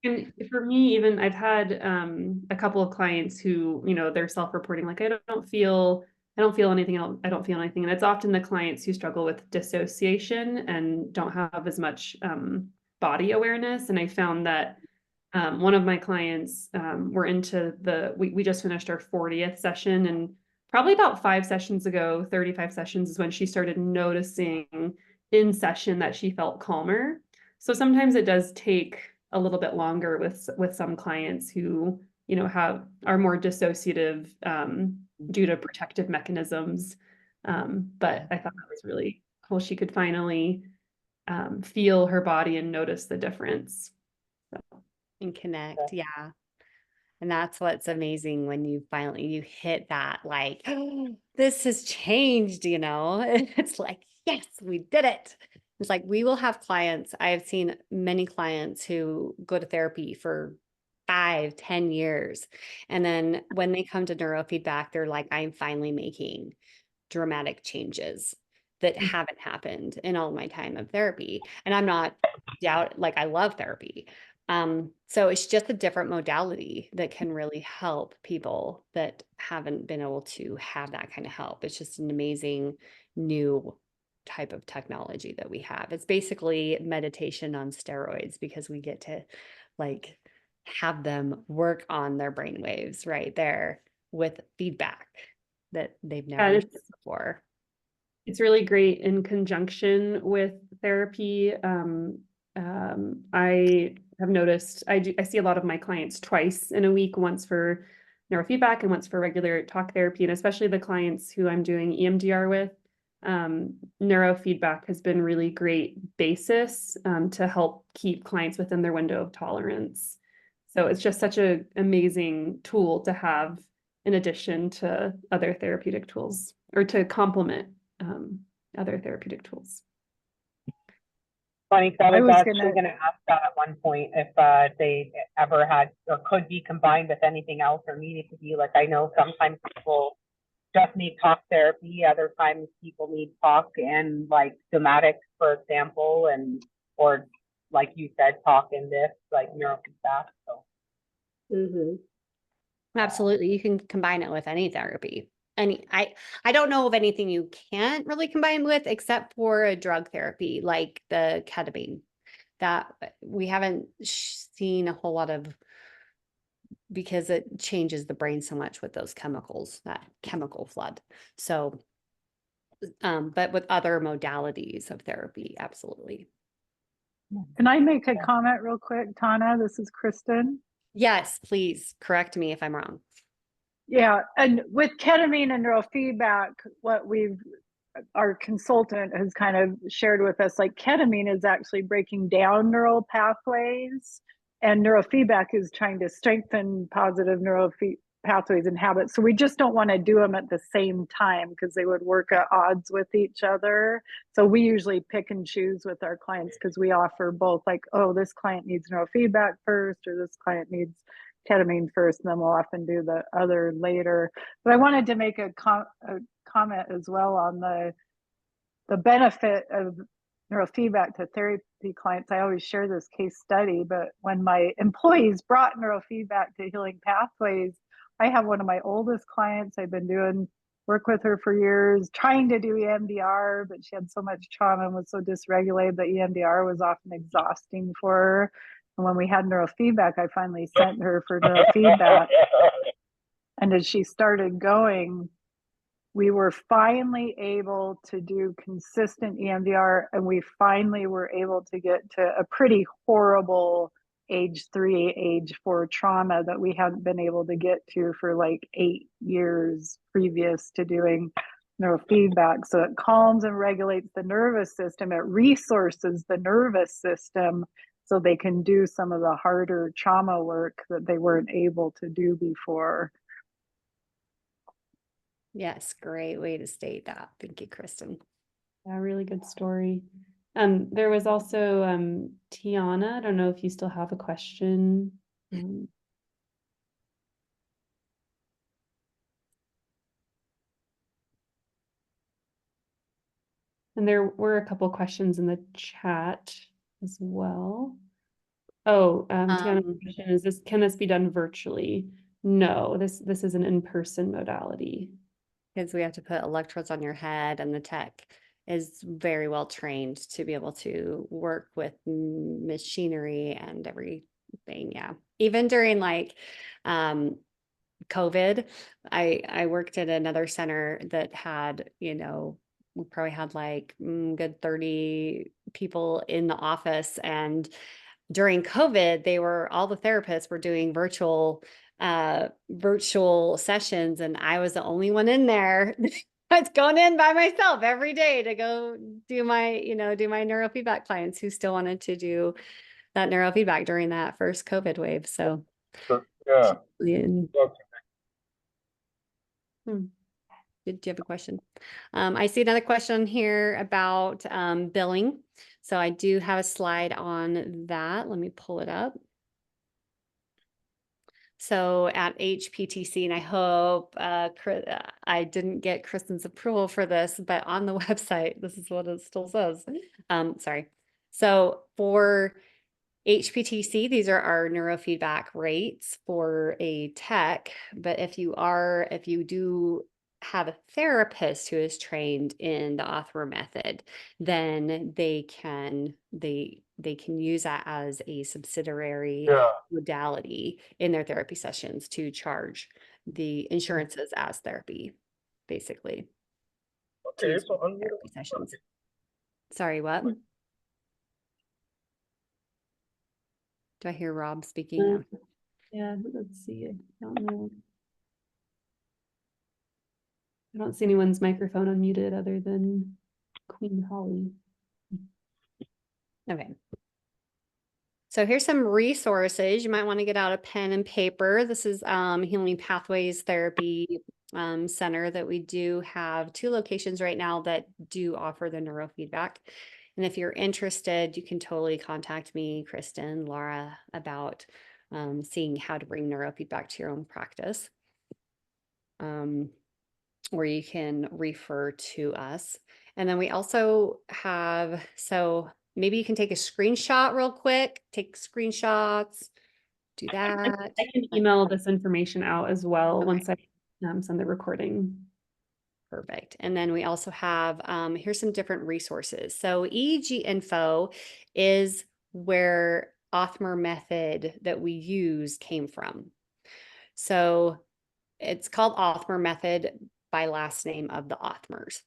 And for me, even I've had a couple of clients who, they're self-reporting, like, I don't feel anything. I don't feel anything. And it's often the clients who struggle with dissociation and don't have as much body awareness. And I found that one of my clients were into we just finished our 40th session, and probably about 5 sessions ago, 35 sessions is when she started noticing in session that she felt calmer. So sometimes it does take a little bit longer with some clients who, are more dissociative due to protective mechanisms. But I thought that was really cool. She could finally feel her body and notice the difference. So. And connect. Yeah. And that's what's amazing when you hit that, like, oh, this has changed, It's like, yes, we did it. It's like, we will have clients. I have seen many clients who go to therapy for 5-10 years. And then when they come to neurofeedback, they're like, I'm finally making dramatic changes that haven't happened in all my time of therapy. And I'm not I love therapy. So it's just a different modality that can really help people that haven't been able to have that kind of help. It's just an amazing new type of technology that we have. It's basically meditation on steroids, because we get to have them work on their brain waves right there with feedback that they've never seen before. It's really great in conjunction with therapy. I have noticed I see a lot of my clients twice in a week, once for neurofeedback and once for regular talk therapy, and especially the clients who I'm doing EMDR with. neurofeedback has been really great basis to help keep clients within their window of tolerance. So it's just such an amazing tool to have in addition to other therapeutic tools, or to complement other therapeutic tools. Funny, 'cause I I was was actually gonna- gonna ask that at one point if they ever had or could be combined with anything else or needed to be. Like, I know sometimes people just need talk therapy, other times people need talk and like somatics, for example, or like you said, talk in this, like neurofeedback. So Absolutely. You can combine it with any therapy. I don't know of anything you can't really combine with except for a drug therapy like the ketamine that we haven't seen a whole lot of, because it changes the brain so much with those chemicals, that chemical flood. So, but with other modalities of therapy, absolutely. Can I make a comment real quick, Tawna? This is Kristen. Yes, please correct me if I'm wrong. Yeah, and with ketamine and neurofeedback, what our consultant has kind of shared with us, like ketamine is actually breaking down neural pathways, and neurofeedback is trying to strengthen positive pathways and habits. So we just don't want to do them at the same time because they would work at odds with each other. So we usually pick and choose with our clients because we offer both, like, oh, this client needs neurofeedback first, or this client needs ketamine first, and then we'll often do the other later. But I wanted to make a comment as well on the benefit of neurofeedback to therapy clients. I always share this case study, but when my employees brought neurofeedback to Healing Pathways, I have one of my oldest clients. I've been doing work with her for years, trying to do EMDR, but she had so much trauma and was so dysregulated that EMDR was often exhausting for her. And when we had neurofeedback, I finally sent her for neurofeedback. And as she started going, we were finally able to do consistent EMDR, and we finally were able to get to a pretty horrible age 3, age 4 trauma that we hadn't been able to get to for like 8 years previous to doing neurofeedback. So it calms and regulates the nervous system. It resources the nervous system so they can do some of the harder trauma work that they weren't able to do before. Yes, great way to state that. Thank you, Kristen. Yeah, really good story. There was also Tiana. I don't know if you still have a question. And there were a couple questions in the chat as well. Oh, Tiana's question is can this be done virtually? No, this is an in-person modality. Because we have to put electrodes on your head, and the tech is very well trained to be able to work with machinery and everything. Yeah. Even during like COVID, I worked at another center that had, we probably had like good 30 people in the office. And during COVID, all the therapists were doing virtual sessions, and I was the only one in there. I was going in by myself every day to go do my neurofeedback clients who still wanted to do that neurofeedback during that first COVID wave. So Yeah. Do you have a question? I see another question here about billing. So I do have a slide on that. Let me pull it up. So at HPTC, and I hope I didn't get Kristen's approval for this, but on the website, this is what it still says. Sorry. So for HPTC, these are our neurofeedback rates for a tech. But if you do have a therapist who is trained in the Othmer method, then they can use that as a subsidiary modality in their therapy sessions to charge the insurances as therapy, basically. Okay, so therapy sessions. Sorry, what? Do I hear Rob speaking? Yeah, let's see. I don't know. I don't see anyone's microphone unmuted other than Queen Holly. Okay. So here's some resources. You might want to get out a pen and paper. This is Healing Pathways Therapy Center that we do have 2 locations right now that do offer the neurofeedback. And if you're interested, you can totally contact me, Kristen, Laura, about seeing how to bring neurofeedback to your own practice. Or you can refer to us. And then we also have, so maybe you can take a screenshot real quick, take screenshots, do that. I can email this information out as well Okay. once I send the recording. Perfect. And then we also have, here's some different resources. So EEG info is where Othmer method that we use came from. So it's called Othmer Method by last name of the Othmers.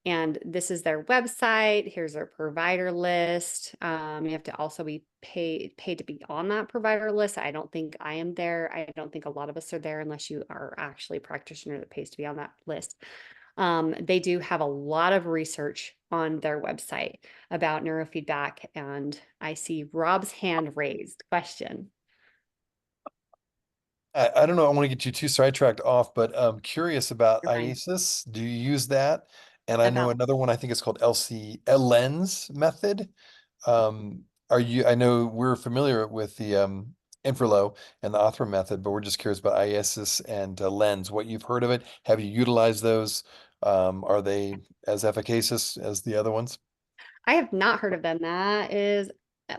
And this is their website. Here's their provider list. You have to also be paid to be on that provider list. I don't think I am there. I don't think a lot of us are there unless you are actually a practitioner that pays to be on that list. They do have a lot of research on their website about neurofeedback. And I see Rob's hand raised. Question. I don't know, I want to get you too sidetracked off, but I'm curious about You're fine. IASIS. Do you use that? And I know About another one, I think it's called Lens method. I know we're familiar with the Infra-Low and the Othmer method, but we're just curious about IASIS and Lens, what you've heard of it. Have you utilized those? Are they as efficacious as the other ones? I have not heard of them. That is,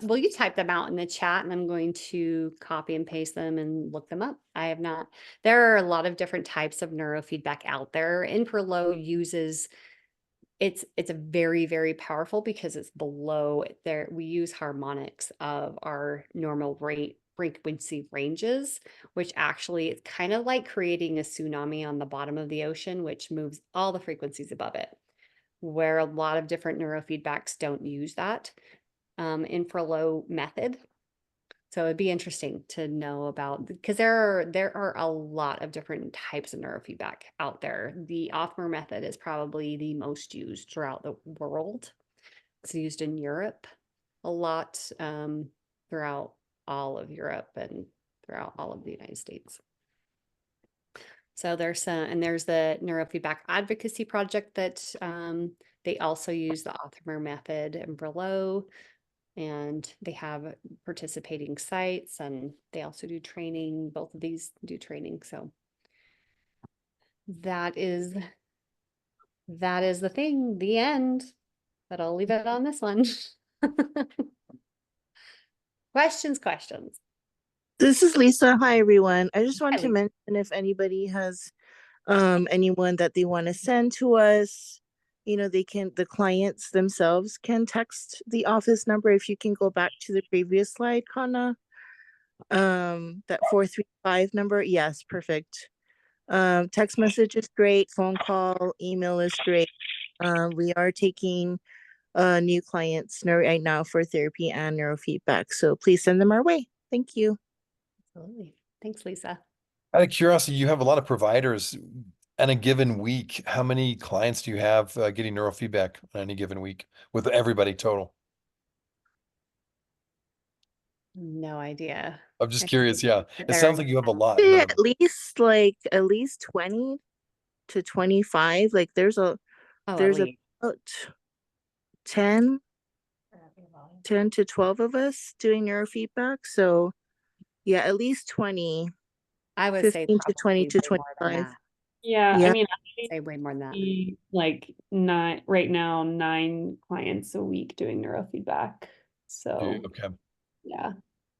will you type them out in the chat and I'm going to copy and paste them and look them up? I have not. There are a lot of different types of neurofeedback out there. Infra-Low uses, it's a very, very powerful because it's below there. We use harmonics of our normal rate frequency ranges, which actually it's kind of like creating a tsunami on the bottom of the ocean, which moves all the frequencies above it, where a lot of different neurofeedbacks don't use that Infra-Low method. So it'd be interesting to know about, because there are a lot of different types of neurofeedback out there. The Othmer method is probably the most used throughout the world. It's used in Europe a lot, throughout all of Europe and throughout all of the United States. So there's the Neurofeedback Advocacy Project that they also use the Othmer method and below, and they have participating sites, and they also do training. Both of these do training. So that is the thing, the end. But I'll leave it on this one. Questions. This is Lisa. Hi, everyone. I just Hi, want to Lisa. mention if anybody has anyone that they want to send to us, the clients themselves can text the office number. If you can go back to the previous slide, Kana, that 435 number. Yes, perfect. Text message is great. Phone call, email is great. We are taking new clients right now for therapy and neurofeedback. So please send them our way. Thank you. Absolutely. Thanks, Lisa. Out of curiosity, you have a lot of providers in a given week. How many clients do you have getting neurofeedback on any given week with everybody total? No idea. I'm just curious. Yeah, it There sounds are- like you have a lot. Yeah, at least 20 to 25. Like there's Oh, about 10 to 12 of us doing neurofeedback. So yeah, at least 20, I would say 15 to 20 to probably way more than 25. that. Yeah, Yeah. I mean, I'd say way more than that. I like right now 9 clients a week doing neurofeedback. So Okay. yeah.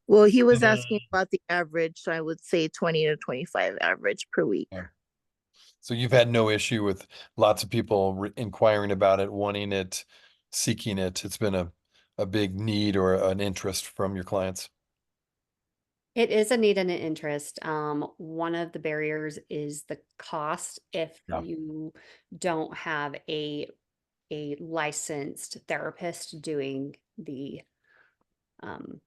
Well, he was asking about the average, so I would say 20 to 25 average per week. Yeah. So you've had no issue with lots of people inquiring about it, wanting it, seeking it. It's been a big need or an interest from your clients. It is a need and an interest. One of the barriers is the cost if Yeah. you don't have a licensed therapist doing the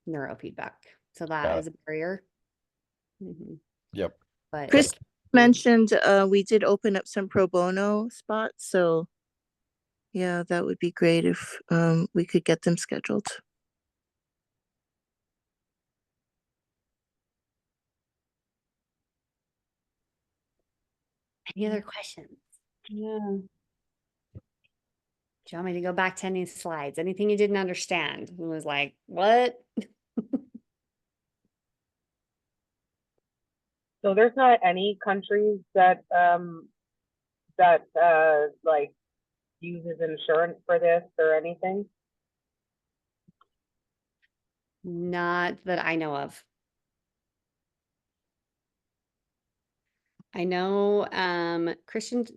neurofeedback. So that Got is a barrier. Mhm. Yep. But Chris, mentioned, we did open up some pro bono spots, so yeah, that would be great if we could get them scheduled. Any other questions? Yeah. Do you want me to go back to any slides? Anything you didn't understand? It was like, what? So there's not any countries that like uses insurance for this or anything? Not that I know of. I know Kristen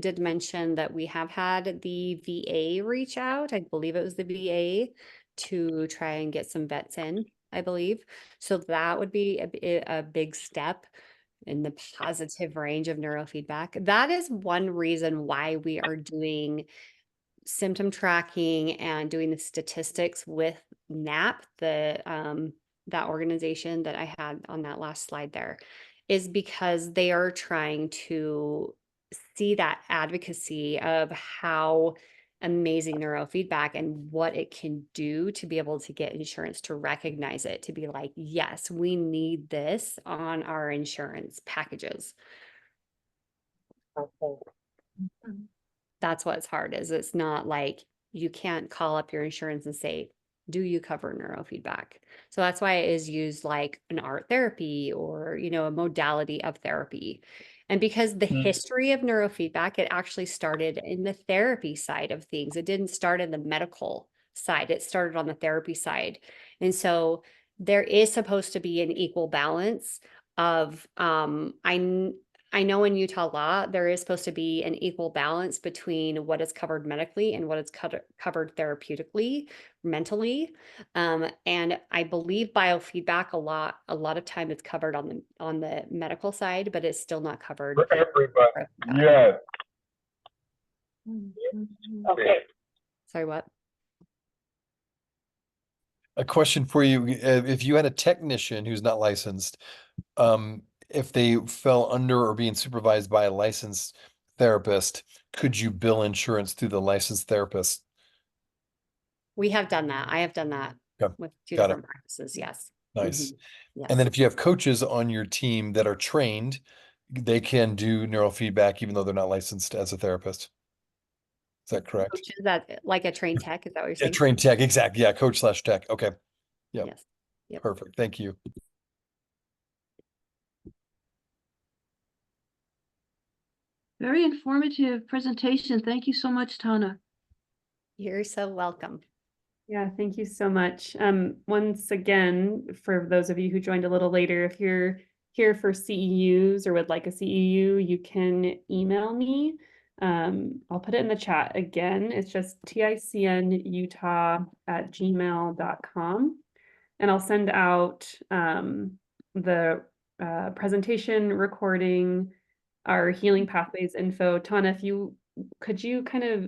did mention that we have had the VA reach out. I believe it was the VA to try and get some vets in, I believe. So that would be a big step in the positive range of neurofeedback. That is one reason why we are doing symptom tracking and doing the statistics with NAP, that organization that I had on that last slide there, is because they are trying to see that advocacy of how amazing neurofeedback and what it can do to be able to get insurance to recognize it, to be like, yes, we need this on our insurance packages. Okay. That's what's hard, is it's not like you can't call up your insurance and say, do you cover neurofeedback? So that's why it is used like an art therapy or, a modality of therapy. And because the history of neurofeedback, it actually started in the therapy side of things. It didn't start in the medical side. It started on the therapy side. And so there is supposed to be an equal balance of, I know in Utah law, there is supposed to be an equal balance between what is covered medically and what is covered therapeutically, mentally. And I believe biofeedback a lot of time it's covered on the medical side, but it's still not covered. For everybody. Yes. Okay. Sorry, what? A question for you. If you had a technician who's not licensed, if they fell under or being supervised by a licensed therapist, could you bill insurance through the licensed therapist? We have done that. I have done that Okay. with two Got it. different practices. Yes. Nice. Yes. And then if you have coaches on your team that are trained, they can do neurofeedback even though they're not licensed as a therapist. Is that correct? Coach, is that like a trained tech? Is that what you're Yeah, saying? trained tech, exactly. Yeah, coach/tech. Okay. Yep. Yes. Yep. Perfect. Thank you. Very informative presentation. Thank you so much, Tawna. You're so welcome. Yeah, thank you so much. Once again, for those of you who joined a little later, if you're here for CEUs or would like a CEU, you can email me. I'll put it in the chat again. It's just ticnutah@gmail.com. And I'll send out the presentation recording, our healing pathways info. Tawna,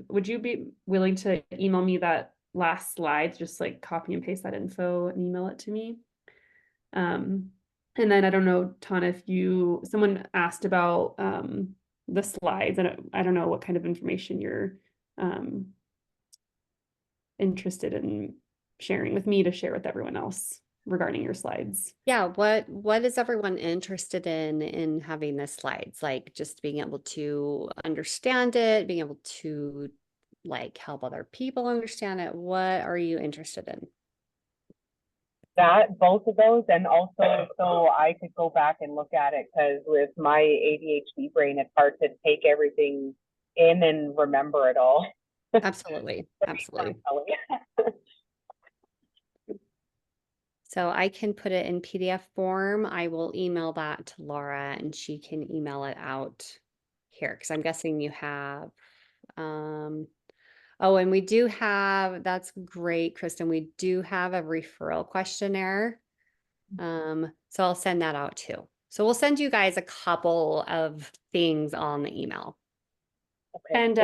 would you be willing to email me that last slide, just like copy and paste that info and email it to me? And then I don't know, Tawna, if someone asked about the slides, and I don't know what kind of information you're interested in sharing with me to share with everyone else regarding your slides. Yeah, what is everyone interested in having the slides? Like just being able to understand it, being able to like help other people understand it. What are you interested in? That, both of those, and also so I could go back and look at it, because with my ADHD brain, it's hard to take everything in and remember it all. Absolutely. Absolutely. So I can put it in PDF form. I will email that to Laura and she can email it out here, because I'm guessing you have, oh, and we do have, that's great, Kristen. We do have a referral questionnaire. So I'll send that out too. So we'll send you guys a couple of things on the email. Okay, And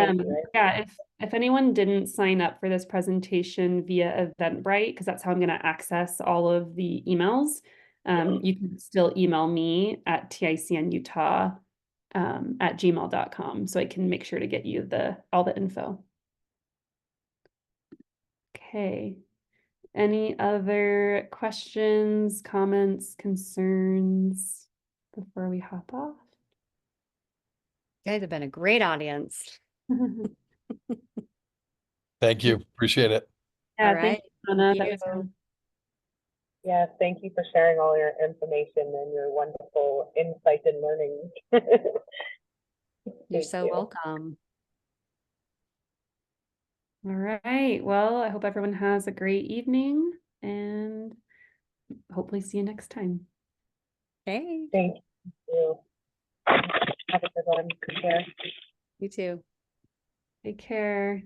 yeah, if anyone didn't sign up for this presentation via Eventbrite, because that's how I'm going to access all of the emails, You can still email me at TICNutah at gmail.com, so I can make sure to get you all the info. Okay. Any other questions, comments, concerns before we hop off? You guys have been a great audience. Thank you. Appreciate it. Yeah, All thank right. you, Tawna. Thank That you. was fun. Yeah, thank you for sharing all your information and your wonderful insight and learning. You're Thank so you. welcome. All right. Well, I hope everyone has a great evening and hopefully see you next time. Hey, Thank you. Have a good one. Take care. you too. Take care.